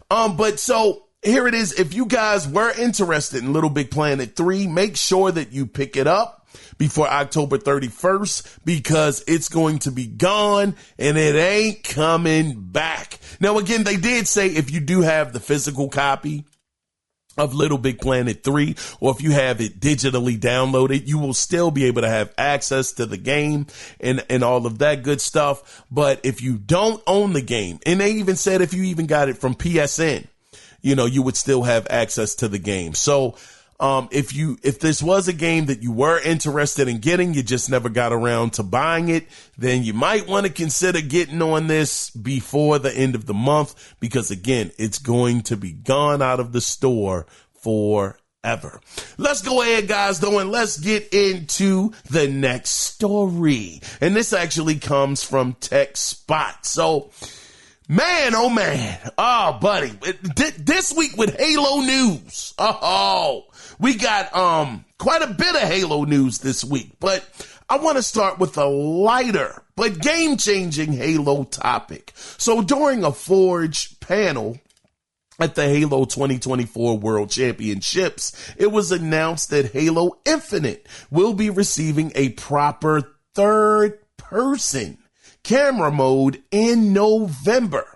But so here it is. If you guys were interested in Little Big Planet 3, make sure that you pick it up before October 31st, because it's going to be gone and it ain't coming back. Now, again, they did say if you do have the physical copy of Little Big Planet 3, or if you have it digitally downloaded, you will still be able to have access to the game and all of that good stuff. But if you don't own the game, and they even said if you even got it from PSN, you would still have access to the game. So If this was a game that you were interested in getting, you just never got around to buying it, then you might want to consider getting on this before the end of the month, because again, it's going to be gone out of the store forever. Let's go ahead, guys, though, and let's get into the next story. And this actually comes from Tech Spot. So, man, oh man. Oh, buddy. This week with Halo news. Oh, we got quite a bit of Halo news this week, but I want to start with a lighter but game-changing Halo topic. So during a Forge panel at the Halo 2024 World Championships, it was announced that Halo Infinite will be receiving a proper third-person camera mode in November.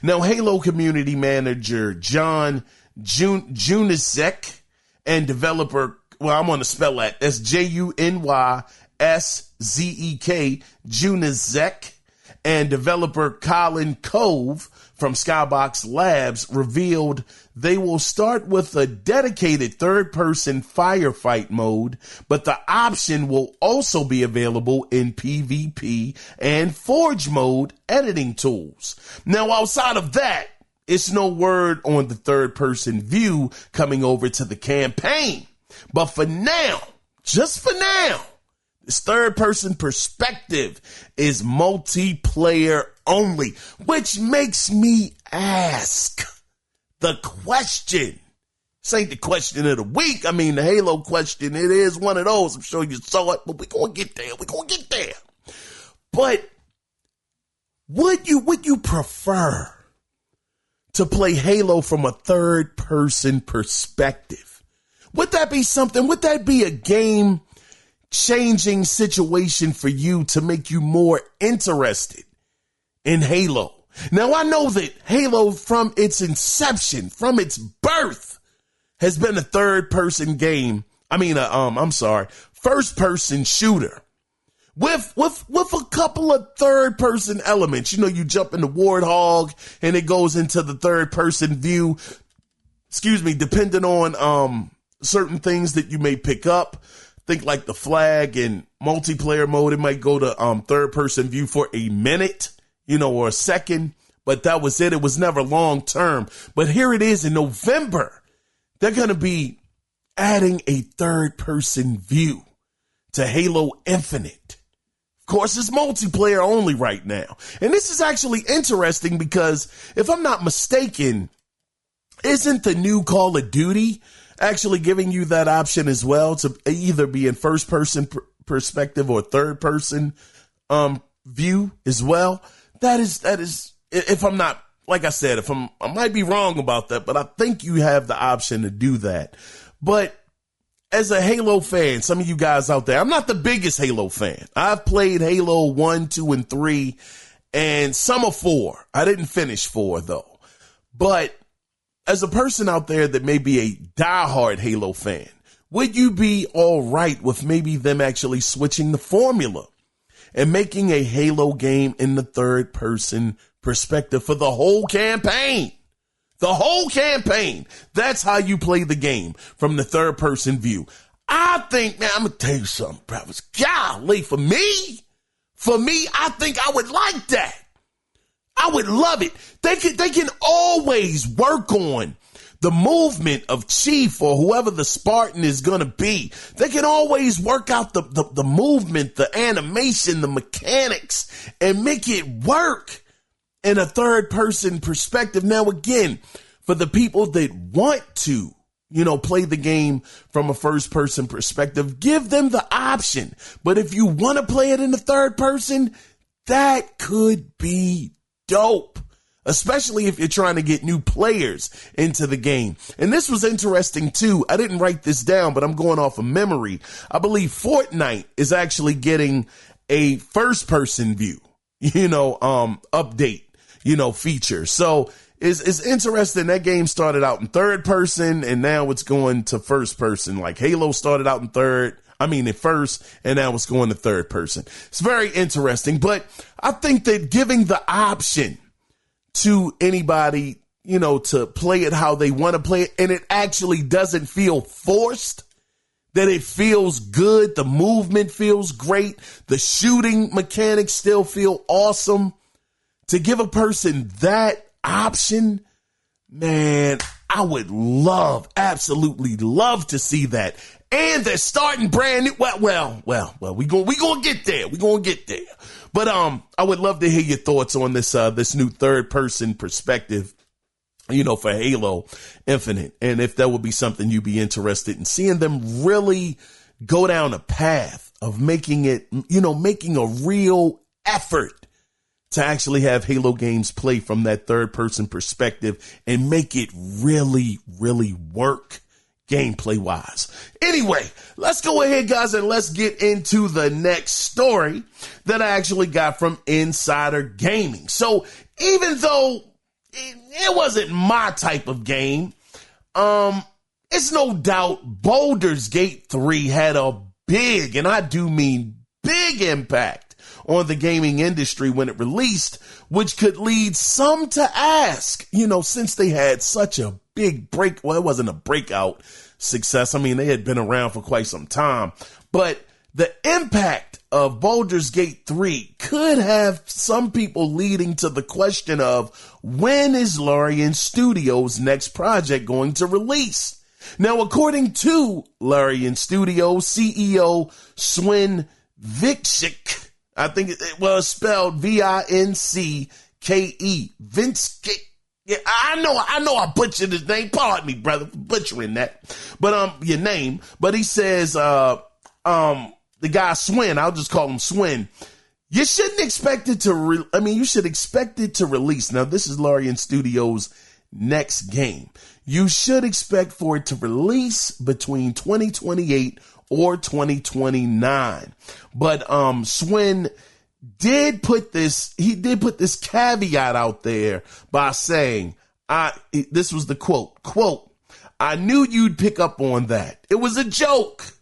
Now, Halo community manager John Junizek and developer, well, I'm going to spell that. That's JunYszek, Junizek, and developer Colin Cove from Skybox Labs revealed they will start with a dedicated third-person firefight mode, but the option will also be available in PvP and Forge mode editing tools. Now, outside of that, it's no word on the third-person view coming over to the campaign. But for now, just for now, this third-person perspective is multiplayer only, which makes me ask the question. This ain't the question of the week. I mean, the Halo question, it is one of those. I'm sure you saw it, but we're going to get there. We're going to get there. But would you prefer to play Halo from a third-person perspective? Would that be something? Would that be a game-changing situation for you to make you more interested in Halo? Now, I know that Halo, from its inception, from its birth, has been a third-person game. First-person shooter with a couple of third-person elements. You know, you jump in the Warthog and it goes into the third-person view. Depending on certain things that you may pick up. Think like the flag and multiplayer mode, it might go to third-person view for a minute, or a second, but that was it. It was never long-term. But here it is in November. They're going to be adding a third-person view to Halo Infinite. Of course, it's multiplayer only right now. And this is actually interesting because, if I'm not mistaken, isn't the new Call of Duty actually giving you that option as well, to either be in first-person perspective or third-person view as well? That is, if I'm not, like I said, I might be wrong about that, but I think you have the option to do that. But as a Halo fan, some of you guys out there, I'm not the biggest Halo fan. I've played Halo 1, 2, and 3, and some of 4. I didn't finish 4, though. But as a person out there that may be a diehard Halo fan, would you be all right with maybe them actually switching the formula and making a Halo game in the third-person perspective for the whole campaign? The whole campaign. That's how you play the game, from the third-person view. I think, man, I'm going to tell you something, brothers. Golly, for me, I think I would like that. I would love it. They can always work on the movement of Chief or whoever the Spartan is going to be. They can always work out the movement, the animation, the mechanics, and make it work in a third-person perspective. Now, again, for the people that want to, play the game from a first-person perspective, give them the option. But if you want to play it in the third person, that could be dope, especially if you're trying to get new players into the game. And this was interesting too. I didn't write this down, but I'm going off of memory. I believe Fortnite is actually getting a first person view, update, feature. So it's interesting. That game started out in third person and now it's going to first person. Like Halo started out in first, and now it's going to third person. It's very interesting, but I think that giving the option to anybody, to play it how they want to play it, and it actually doesn't feel forced, that it feels good. The movement feels great. The shooting mechanics still feel awesome. To give a person that option, man, I would absolutely love to see that. And they're starting brand new. Well, we gonna get there. We gonna get there. But I would love to hear your thoughts on this new third person perspective, for Halo Infinite, and if that would be something you'd be interested in seeing them really go down a path of making it, making a real effort to actually have Halo games play from that third person perspective and make it really, really work gameplay wise. Anyway, let's go ahead, guys, and let's get into the next story that I actually got from Insider Gaming. So even though it wasn't my type of game, it's no doubt Baldur's Gate 3 had a big, and I do mean big, impact on the gaming industry when it released, which could lead some to ask, since they had such a big break. Well, it wasn't a breakout success. I mean, they had been around for quite some time, but the impact of Baldur's Gate 3 could have some people leading to the question of, when is Larien Studios' next project going to release? Now, according to Larien Studios CEO Swin Vincic, I think it was spelled Vincke. Vincke. Yeah, I know I butchered his name. Pardon me, brother, for butchering that. But your name. But he says the guy Swin, I'll just call him Swin. You shouldn't expect it to you should expect it to release. Now, this is Larien Studios' next game. You should expect for it to release between 2028 or 2029. But Swin did put this caveat out there by saying, this was the quote, "I knew you'd pick up on that. It was a joke."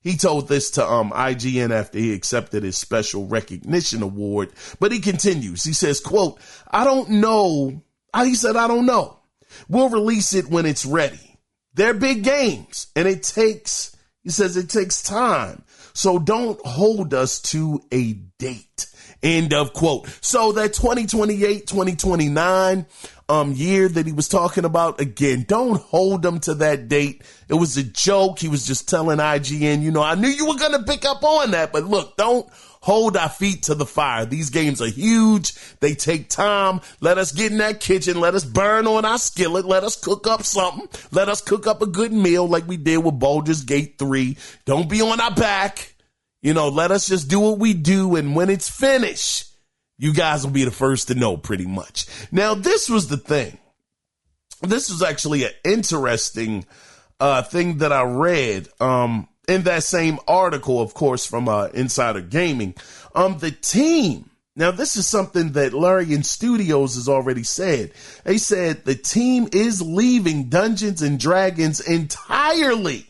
He told this to IGN after he accepted his special recognition award. But he continues. He says, quote, "I don't know." He said, "I don't know. We'll release it when it's ready. They're big games, and it takes time. So don't hold us to a date." End of quote. So that 2028, 2029 year that he was talking about, again, don't hold them to that date. It was a joke. He was just telling IGN, I knew you were going to pick up on that, but look, don't hold our feet to the fire. These games are huge. They take time. Let us get in that kitchen. Let us burn on our skillet. Let us cook up something. Let us cook up a good meal like we did with Baldur's Gate 3. Don't be on our back. Let us just do what we do. And when it's finished, you guys will be the first to know, pretty much. Now, this was the thing. This was actually an interesting thing that I read in that same article, of course, from Insider Gaming. The team, now this is something that Larien Studios has already said. They said the team is leaving Dungeons and Dragons entirely.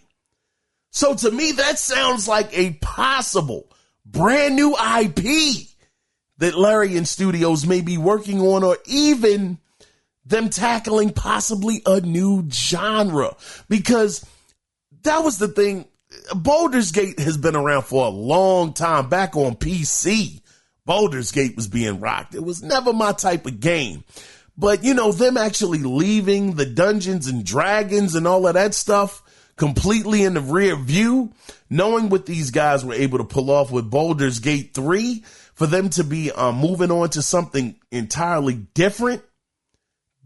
So to me, that sounds like a possible brand new IP that Larien Studios may be working on, or even them tackling possibly a new genre. Because that was the thing. Baldur's Gate has been around for a long time. Back on PC, Baldur's Gate was being rocked. It was never my type of game. But, them actually leaving the Dungeons and Dragons and all of that stuff completely in the rear view, knowing what these guys were able to pull off with Baldur's Gate 3, for them to be moving on to something entirely different,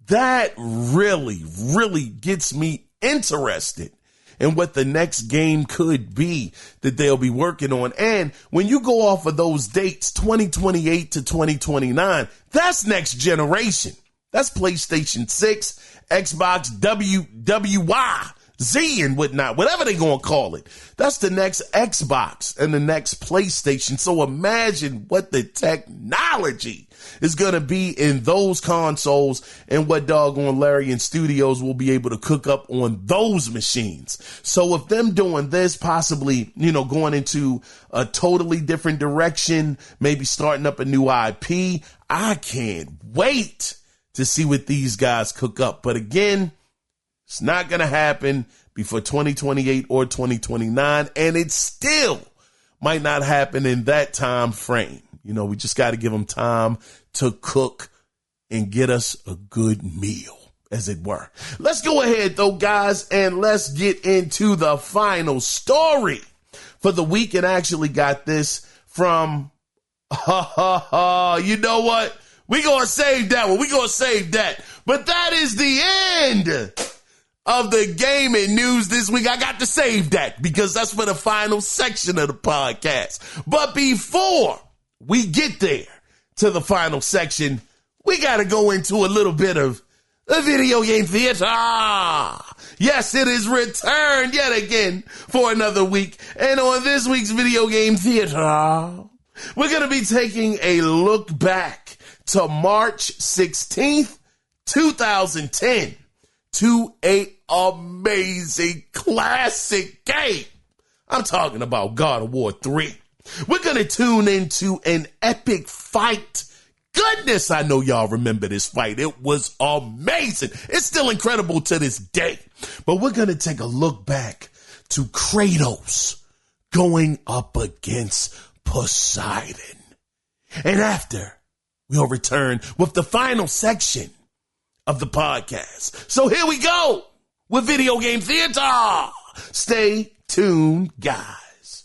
that really, really gets me interested in what the next game could be that they'll be working on. And when you go off of those dates, 2028 to 2029, that's next generation. That's PlayStation 6, Xbox WWY, Z and whatnot, whatever they're going to call it. That's the next Xbox and the next PlayStation. So imagine what the technology is going to be in those consoles and what doggone Larien Studios will be able to cook up on those machines. So if them doing this, possibly, going into a totally different direction, maybe starting up a new IP, I can't wait to see what these guys cook up. But again, it's not going to happen before 2028 or 2029, and it still might not happen in that time frame. You know, we just got to give them time to cook and get us a good meal, as it were. Let's go ahead, though, guys, and let's get into the final story for the week. And actually got this from, you know what? We're going to save that one. We're going to save that. But that is the end of the gaming news this week. I got to save that because that's for the final section of the podcast. But before we get there to the final section, we got to go into a little bit of a video game theater. Yes, it is returned yet again for another week. And on this week's video game theater, we're going to be taking a look back to March 16th, 2010, to a amazing classic game. I'm talking about God of War 3. We're going to tune into an epic fight. Goodness, I know y'all remember this fight. It was amazing. It's still incredible to this day. But we're going to take a look back to Kratos going up against Poseidon. And after, we'll return with the final section of the podcast. So here we go with Video Game Theater. Stay tuned, guys.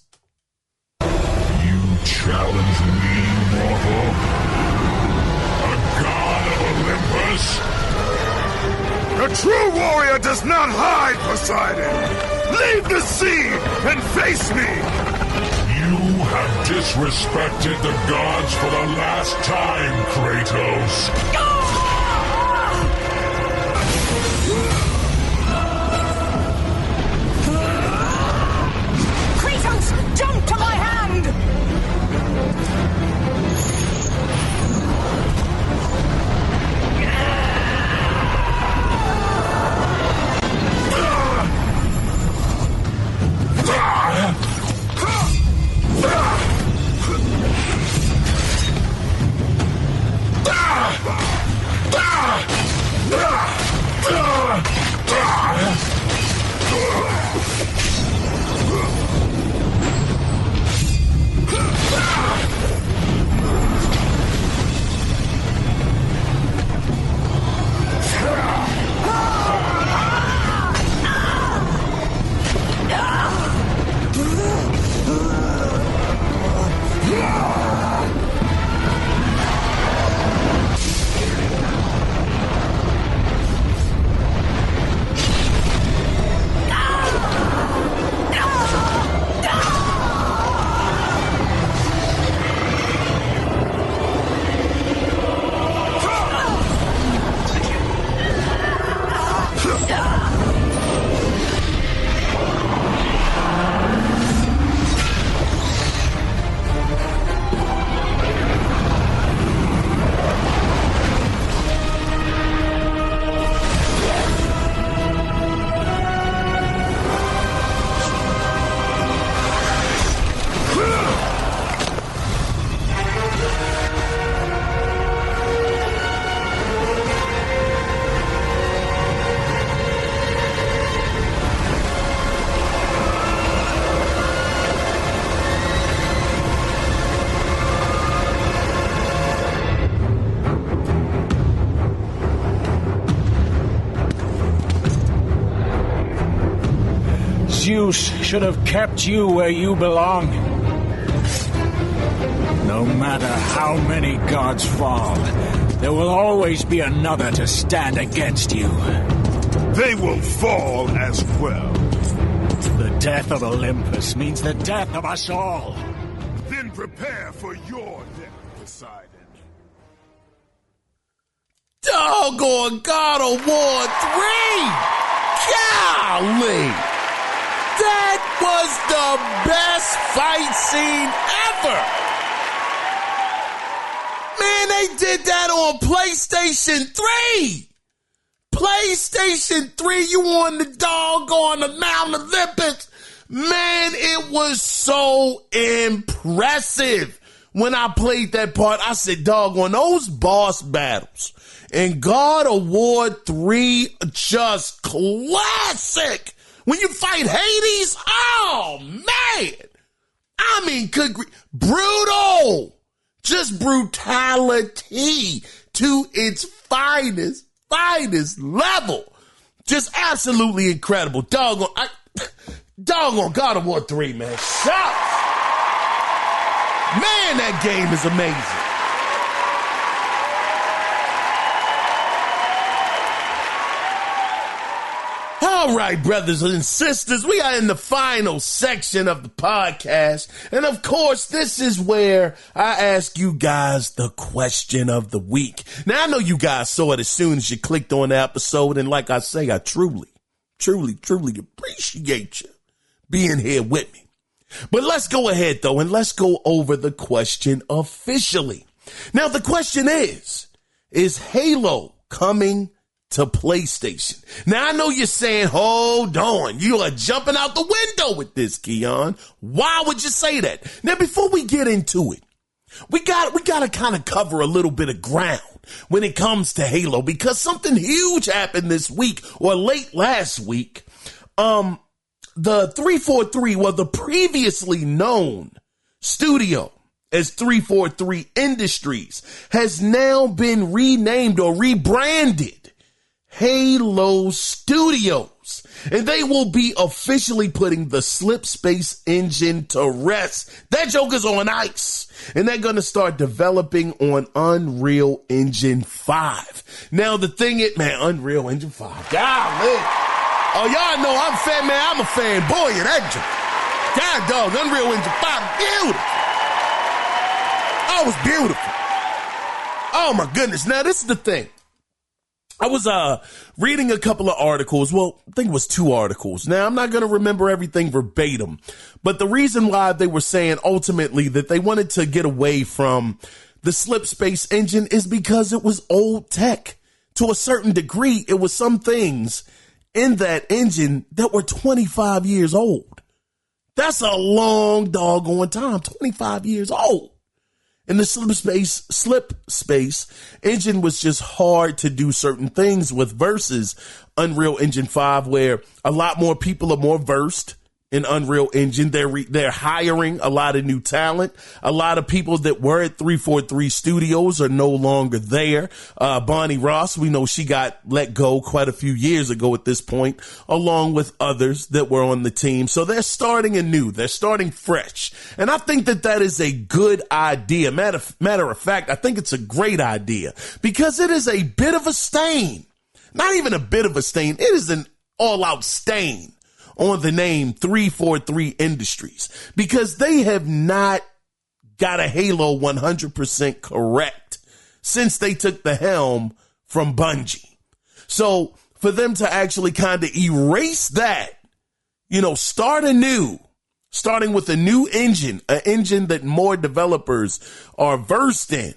You challenge me, mortal? A god of Olympus? A true warrior does not hide, Poseidon! Leave the sea and face me! You have disrespected the gods for the last time, Kratos. Kratos, jump to my hand! Zeus should have kept you where you belong. No matter how many gods fall, there will always be another to stand against you. They will fall as well. The death of Olympus means the death of us all. Then prepare for your death, Poseidon. Doggone God of War 3! Golly! That was the best fight scene ever! Man, they did that on PlayStation 3! PlayStation 3, you on the doggone the Mount Olympus. Man, it was so impressive when I played that part, I said, dog, on those boss battles in God of War 3, just classic. When you fight Hades, oh, man. I mean, brutal. Just brutality to its finest level. Just absolutely incredible. Doggone God of War 3, man. Shucks. Man, that game is amazing. All right, brothers and sisters, we are in the final section of the podcast. And of course, this is where I ask you guys the question of the week. Now, I know you guys saw it as soon as you clicked on the episode. And like I say, I truly appreciate you being here with me. But let's go ahead, though, and let's go over the question officially. Now, the question is Halo coming to PlayStation? Now, I know you're saying, hold on, you are jumping out the window with this, Kiaun. Why would you say that? Now, before we get into it, we got to kind of cover a little bit of ground when it comes to Halo, because something huge happened this week or late last week. The 343, well, the previously known studio as 343 Industries, has now been renamed or rebranded Halo Studios, and they will be officially putting the Slip Space engine to rest. That joker's on ice, and they're going to start developing on Unreal Engine 5. Now, the thing is, man, Unreal Engine 5, golly. Oh, y'all know I'm a fanboy of that joke. God, dog, Unreal Engine 5, beautiful. Oh, it was beautiful. Oh, my goodness. Now, this is the thing. I was reading a couple of articles. Well, I think it was 2 articles. Now, I'm not going to remember everything verbatim, but the reason why they were saying ultimately that they wanted to get away from the Slip Space engine is because it was old tech. To a certain degree, it was some things in that engine that were 25 years old. That's a long doggone time, 25 years old. And the Slip Space engine was just hard to do certain things with versus Unreal Engine 5, where a lot more people are more versed in Unreal Engine. They're hiring a lot of new talent. A lot of people that were at 343 Studios are no longer there. Bonnie Ross, we know she got let go quite a few years ago at this point, along with others that were on the team. So they're starting anew. They're starting fresh. And I think that is a good idea. Matter of fact, I think it's a great idea because it is a bit of a stain. Not even a bit of a stain. It is an all-out stain on the name 343 Industries, because they have not got a Halo 100% correct since they took the helm from Bungie. So for them to actually kind of erase that, start anew, starting with a new engine, an engine that more developers are versed in,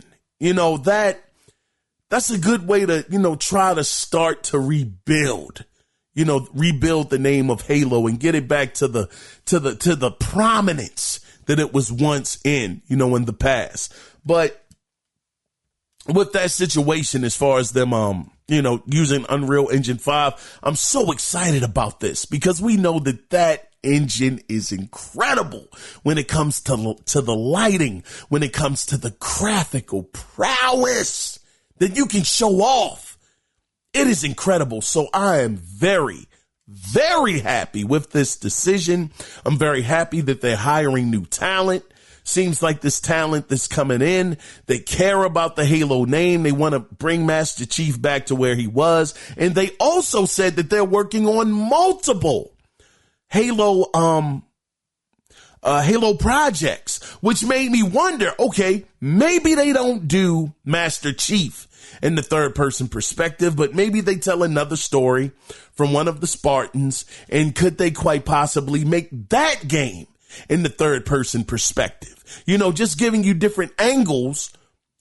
that's a good way to, try to start to rebuild the name of Halo and get it back to the prominence that it was once in the past. But with that situation, as far as them, using Unreal Engine 5, I'm so excited about this because we know that engine is incredible when it comes to the lighting, when it comes to the graphical prowess that you can show off. It is incredible. So I am very, very happy with this decision. I'm very happy that they're hiring new talent. Seems like this talent that's coming in, they care about the Halo name. They want to bring Master Chief back to where he was. And they also said that they're working on multiple Halo projects, which made me wonder, okay, maybe they don't do Master Chief in the third person perspective, but maybe they tell another story from one of the Spartans, and could they quite possibly make that game in the third person perspective? Just giving you different angles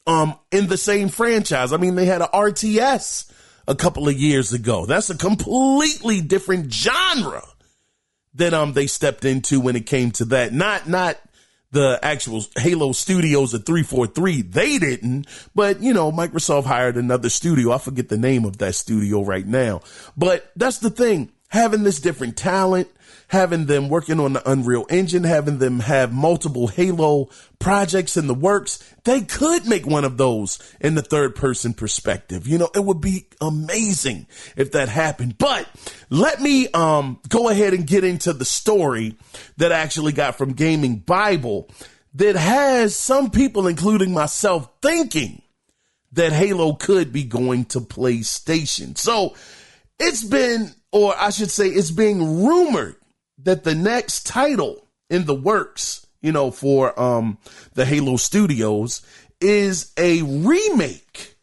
in the same franchise. I mean, they had a RTS a couple of years ago. That's a completely different genre that they stepped into when it came to that. Not the actual Halo Studios at 343, they didn't, but Microsoft hired another studio. I forget the name of that studio right now, but that's the thing. Having this different talent, having them working on the Unreal Engine, having them have multiple Halo projects in the works, they could make one of those in the third person perspective. It would be amazing if that happened. But let me go ahead and get into the story that I actually got from Gaming Bible that has some people, including myself, thinking that Halo could be going to PlayStation. So it's been, or I should say it's being rumored that the next title in the works, for the Halo Studios is a remake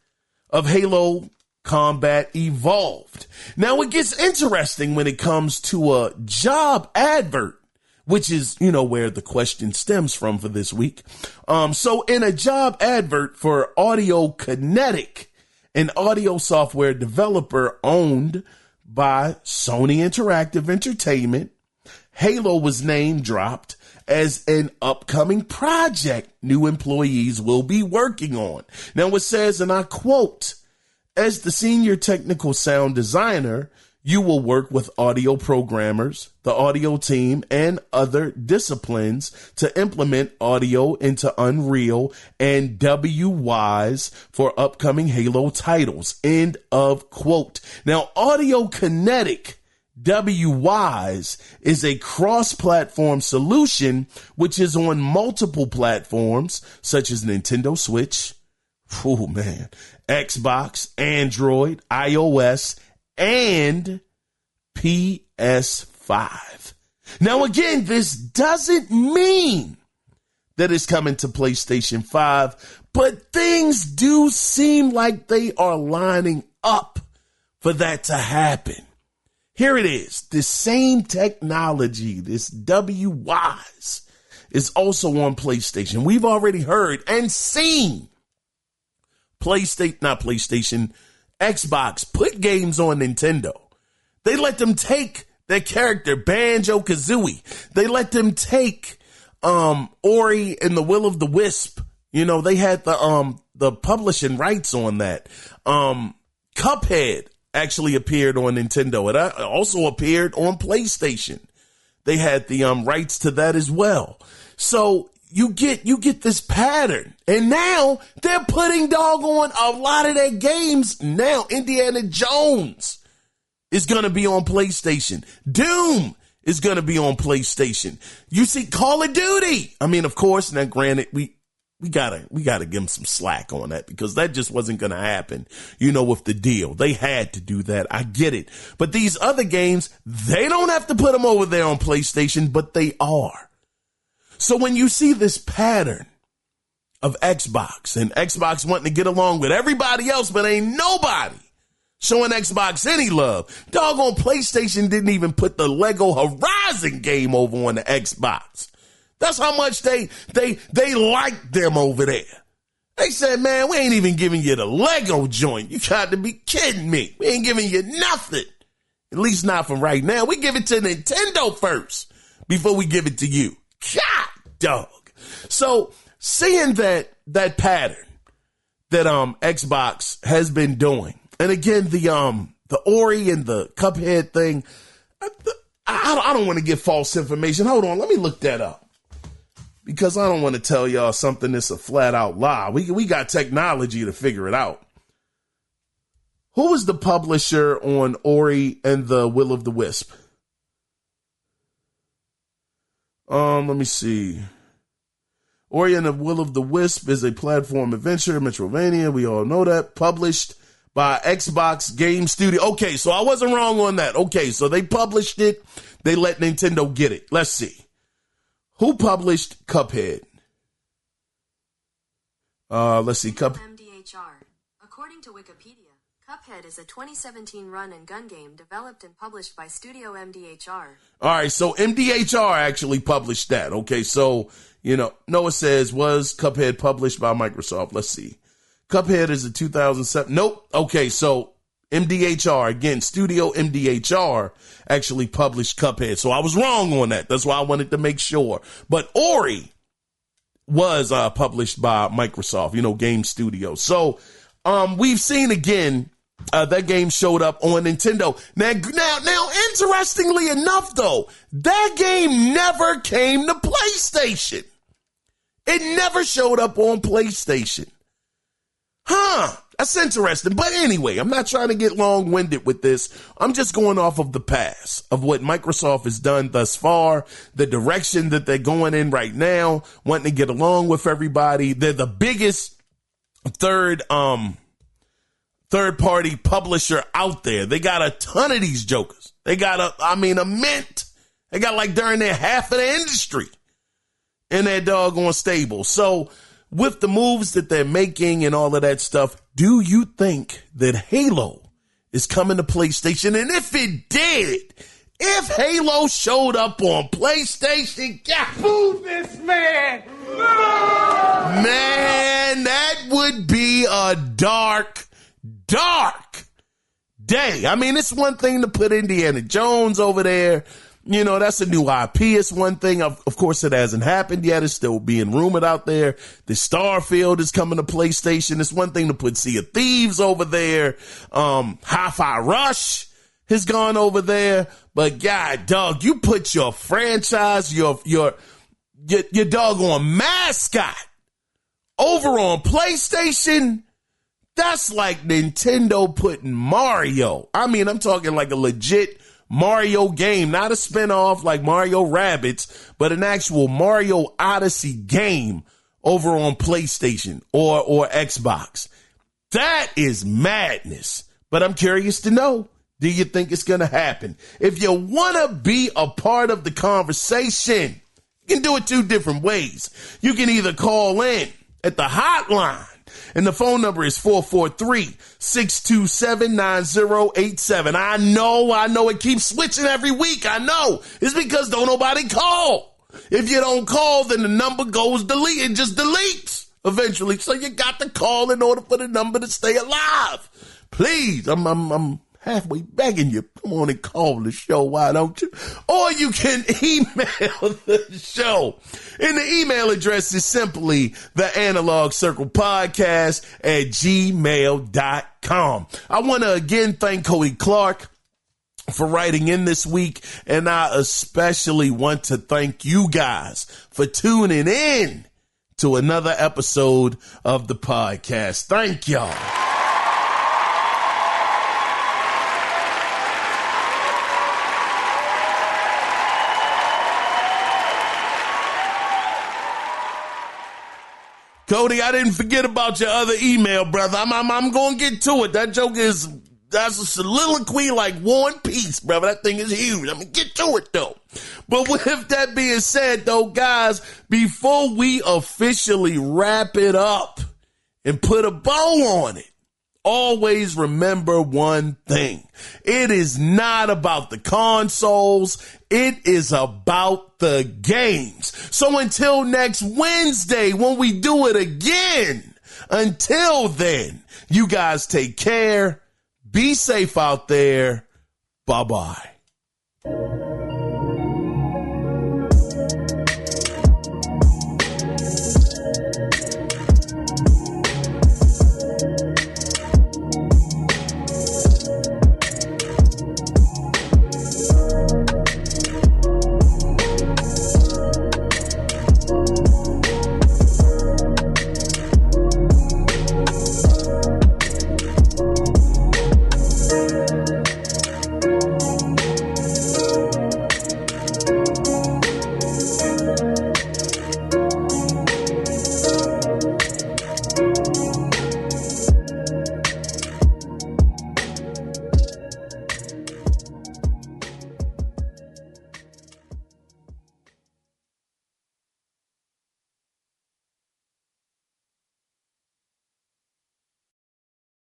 of Halo Combat Evolved. Now it gets interesting when it comes to a job advert, which is, where the question stems from for this week. So in a job advert for Audio Kinetic, an audio software developer owned by Sony Interactive Entertainment, Halo was name dropped as an upcoming project new employees will be working on. Now it says, and I quote, "As the senior technical sound designer, you will work with audio programmers, the audio team, and other disciplines to implement audio into Unreal and WWise for upcoming Halo titles." End of quote. Now, Audio Kinetic WWise is a cross-platform solution which is on multiple platforms such as Nintendo Switch, Xbox, Android, iOS, and PS5. Now, again, this doesn't mean that it's coming to PlayStation 5, but things do seem like they are lining up for that to happen. Here it is. The same technology, this WWise, is also on PlayStation. We've already heard and seen Xbox put games on Nintendo. They let them take their character Banjo-Kazooie. They let them take Ori and the Will of the Wisp. They had the publishing rights on that. Cuphead actually appeared on Nintendo. It also appeared on PlayStation. They had the rights to that as well. So you get this pattern, and now they're putting doggone a lot of their games now. Indiana Jones is going to be on PlayStation. Doom is going to be on PlayStation. You see Call of Duty. I mean, of course, now granted, we gotta give them some slack on that because that just wasn't going to happen, with the deal. They had to do that. I get it. But these other games, they don't have to put them over there on PlayStation, but they are. So when you see this pattern of Xbox and Xbox wanting to get along with everybody else, but ain't nobody showing Xbox any love. Doggone PlayStation didn't even put the Lego Horizon game over on the Xbox. That's how much they like them over there. They said, man, we ain't even giving you the Lego joint. You got to be kidding me. We ain't giving you nothing. At least not for right now. We give it to Nintendo first before we give it to you. God, dog. So seeing that pattern that Xbox has been doing, and again the Ori and the Cuphead thing, I don't want to give false information. Hold on, let me look that up. Because I don't want to tell y'all something that's a flat out lie. We got technology to figure it out. Who was the publisher on Ori and the Will of the Wisp? Let me see. Ori and the Will of the Wisp is a platform adventure, Metroidvania. We all know that. Published by Xbox Game Studio. Okay, so I wasn't wrong on that. Okay, so they published it. They let Nintendo get it. Let's see. Who published Cuphead? Let's see. MDHR. According to Wikipedia, Cuphead is a 2017 run and gun game developed and published by Studio MDHR. All right, so MDHR actually published that. Okay, so, Noah says, was Cuphead published by Microsoft? Let's see. Cuphead is a 2007. Nope. Okay, so MDHR, again, Studio MDHR actually published Cuphead. So I was wrong on that. That's why I wanted to make sure. But Ori was published by Microsoft, Game Studios. So we've seen again that game showed up on Nintendo. Now, interestingly enough, though, that game never came to PlayStation. It never showed up on PlayStation. That's interesting. But anyway, I'm not trying to get long-winded with this. I'm just going off of the past of what Microsoft has done thus far, the direction that they're going in right now, wanting to get along with everybody. They're the biggest third-party publisher out there. They got a ton of these jokers. They got a mint. They got like darn near half of the industry in their doggone stable. So with the moves that they're making and all of that stuff, do you think that Halo is coming to PlayStation? And if it did, if Halo showed up on PlayStation, Boo this man! Man, that would be a dark day. I mean, it's one thing to put Indiana Jones over there. That's a new IP. It's one thing. Of course, it hasn't happened yet. It's still being rumored out there. The Starfield is coming to PlayStation. It's one thing to put Sea of Thieves over there. Hi-Fi Rush has gone over there. But God, dog, you put your franchise, your doggone mascot over on PlayStation. That's like Nintendo putting Mario. I mean, I'm talking like a legit Mario game, not a spinoff like Mario Rabbids, but an actual Mario Odyssey game over on PlayStation or Xbox. That is madness. But I'm curious to know, do you think it's going to happen? If you want to be a part of the conversation, you can do it two different ways. You can either call in at the hotline, and the phone number is 443-627-9087. I know it keeps switching every week. I know. It's because don't nobody call. If you don't call, then the number goes delete. It just deletes eventually. So you got to call in order for the number to stay alive. Please, I'm halfway begging you, come on and call the show, why don't you? Or you can email the show. And the email address is simply theanalogcirclepodcast@gmail.com. I want to again thank Cody Clark for writing in this week, and I especially want to thank you guys for tuning in to another episode of the podcast. Thank y'all. Cody, I didn't forget about your other email, brother. I'm going to get to it. That joke that's a soliloquy like War and Peace, brother. That thing is huge. I'm going to get to it, though. But with that being said, though, guys, before we officially wrap it up and put a bow on it, always remember one thing. It is not about the consoles. It is about the games. So until next Wednesday, when we do it again, until then, you guys take care. Be safe out there. Bye-bye.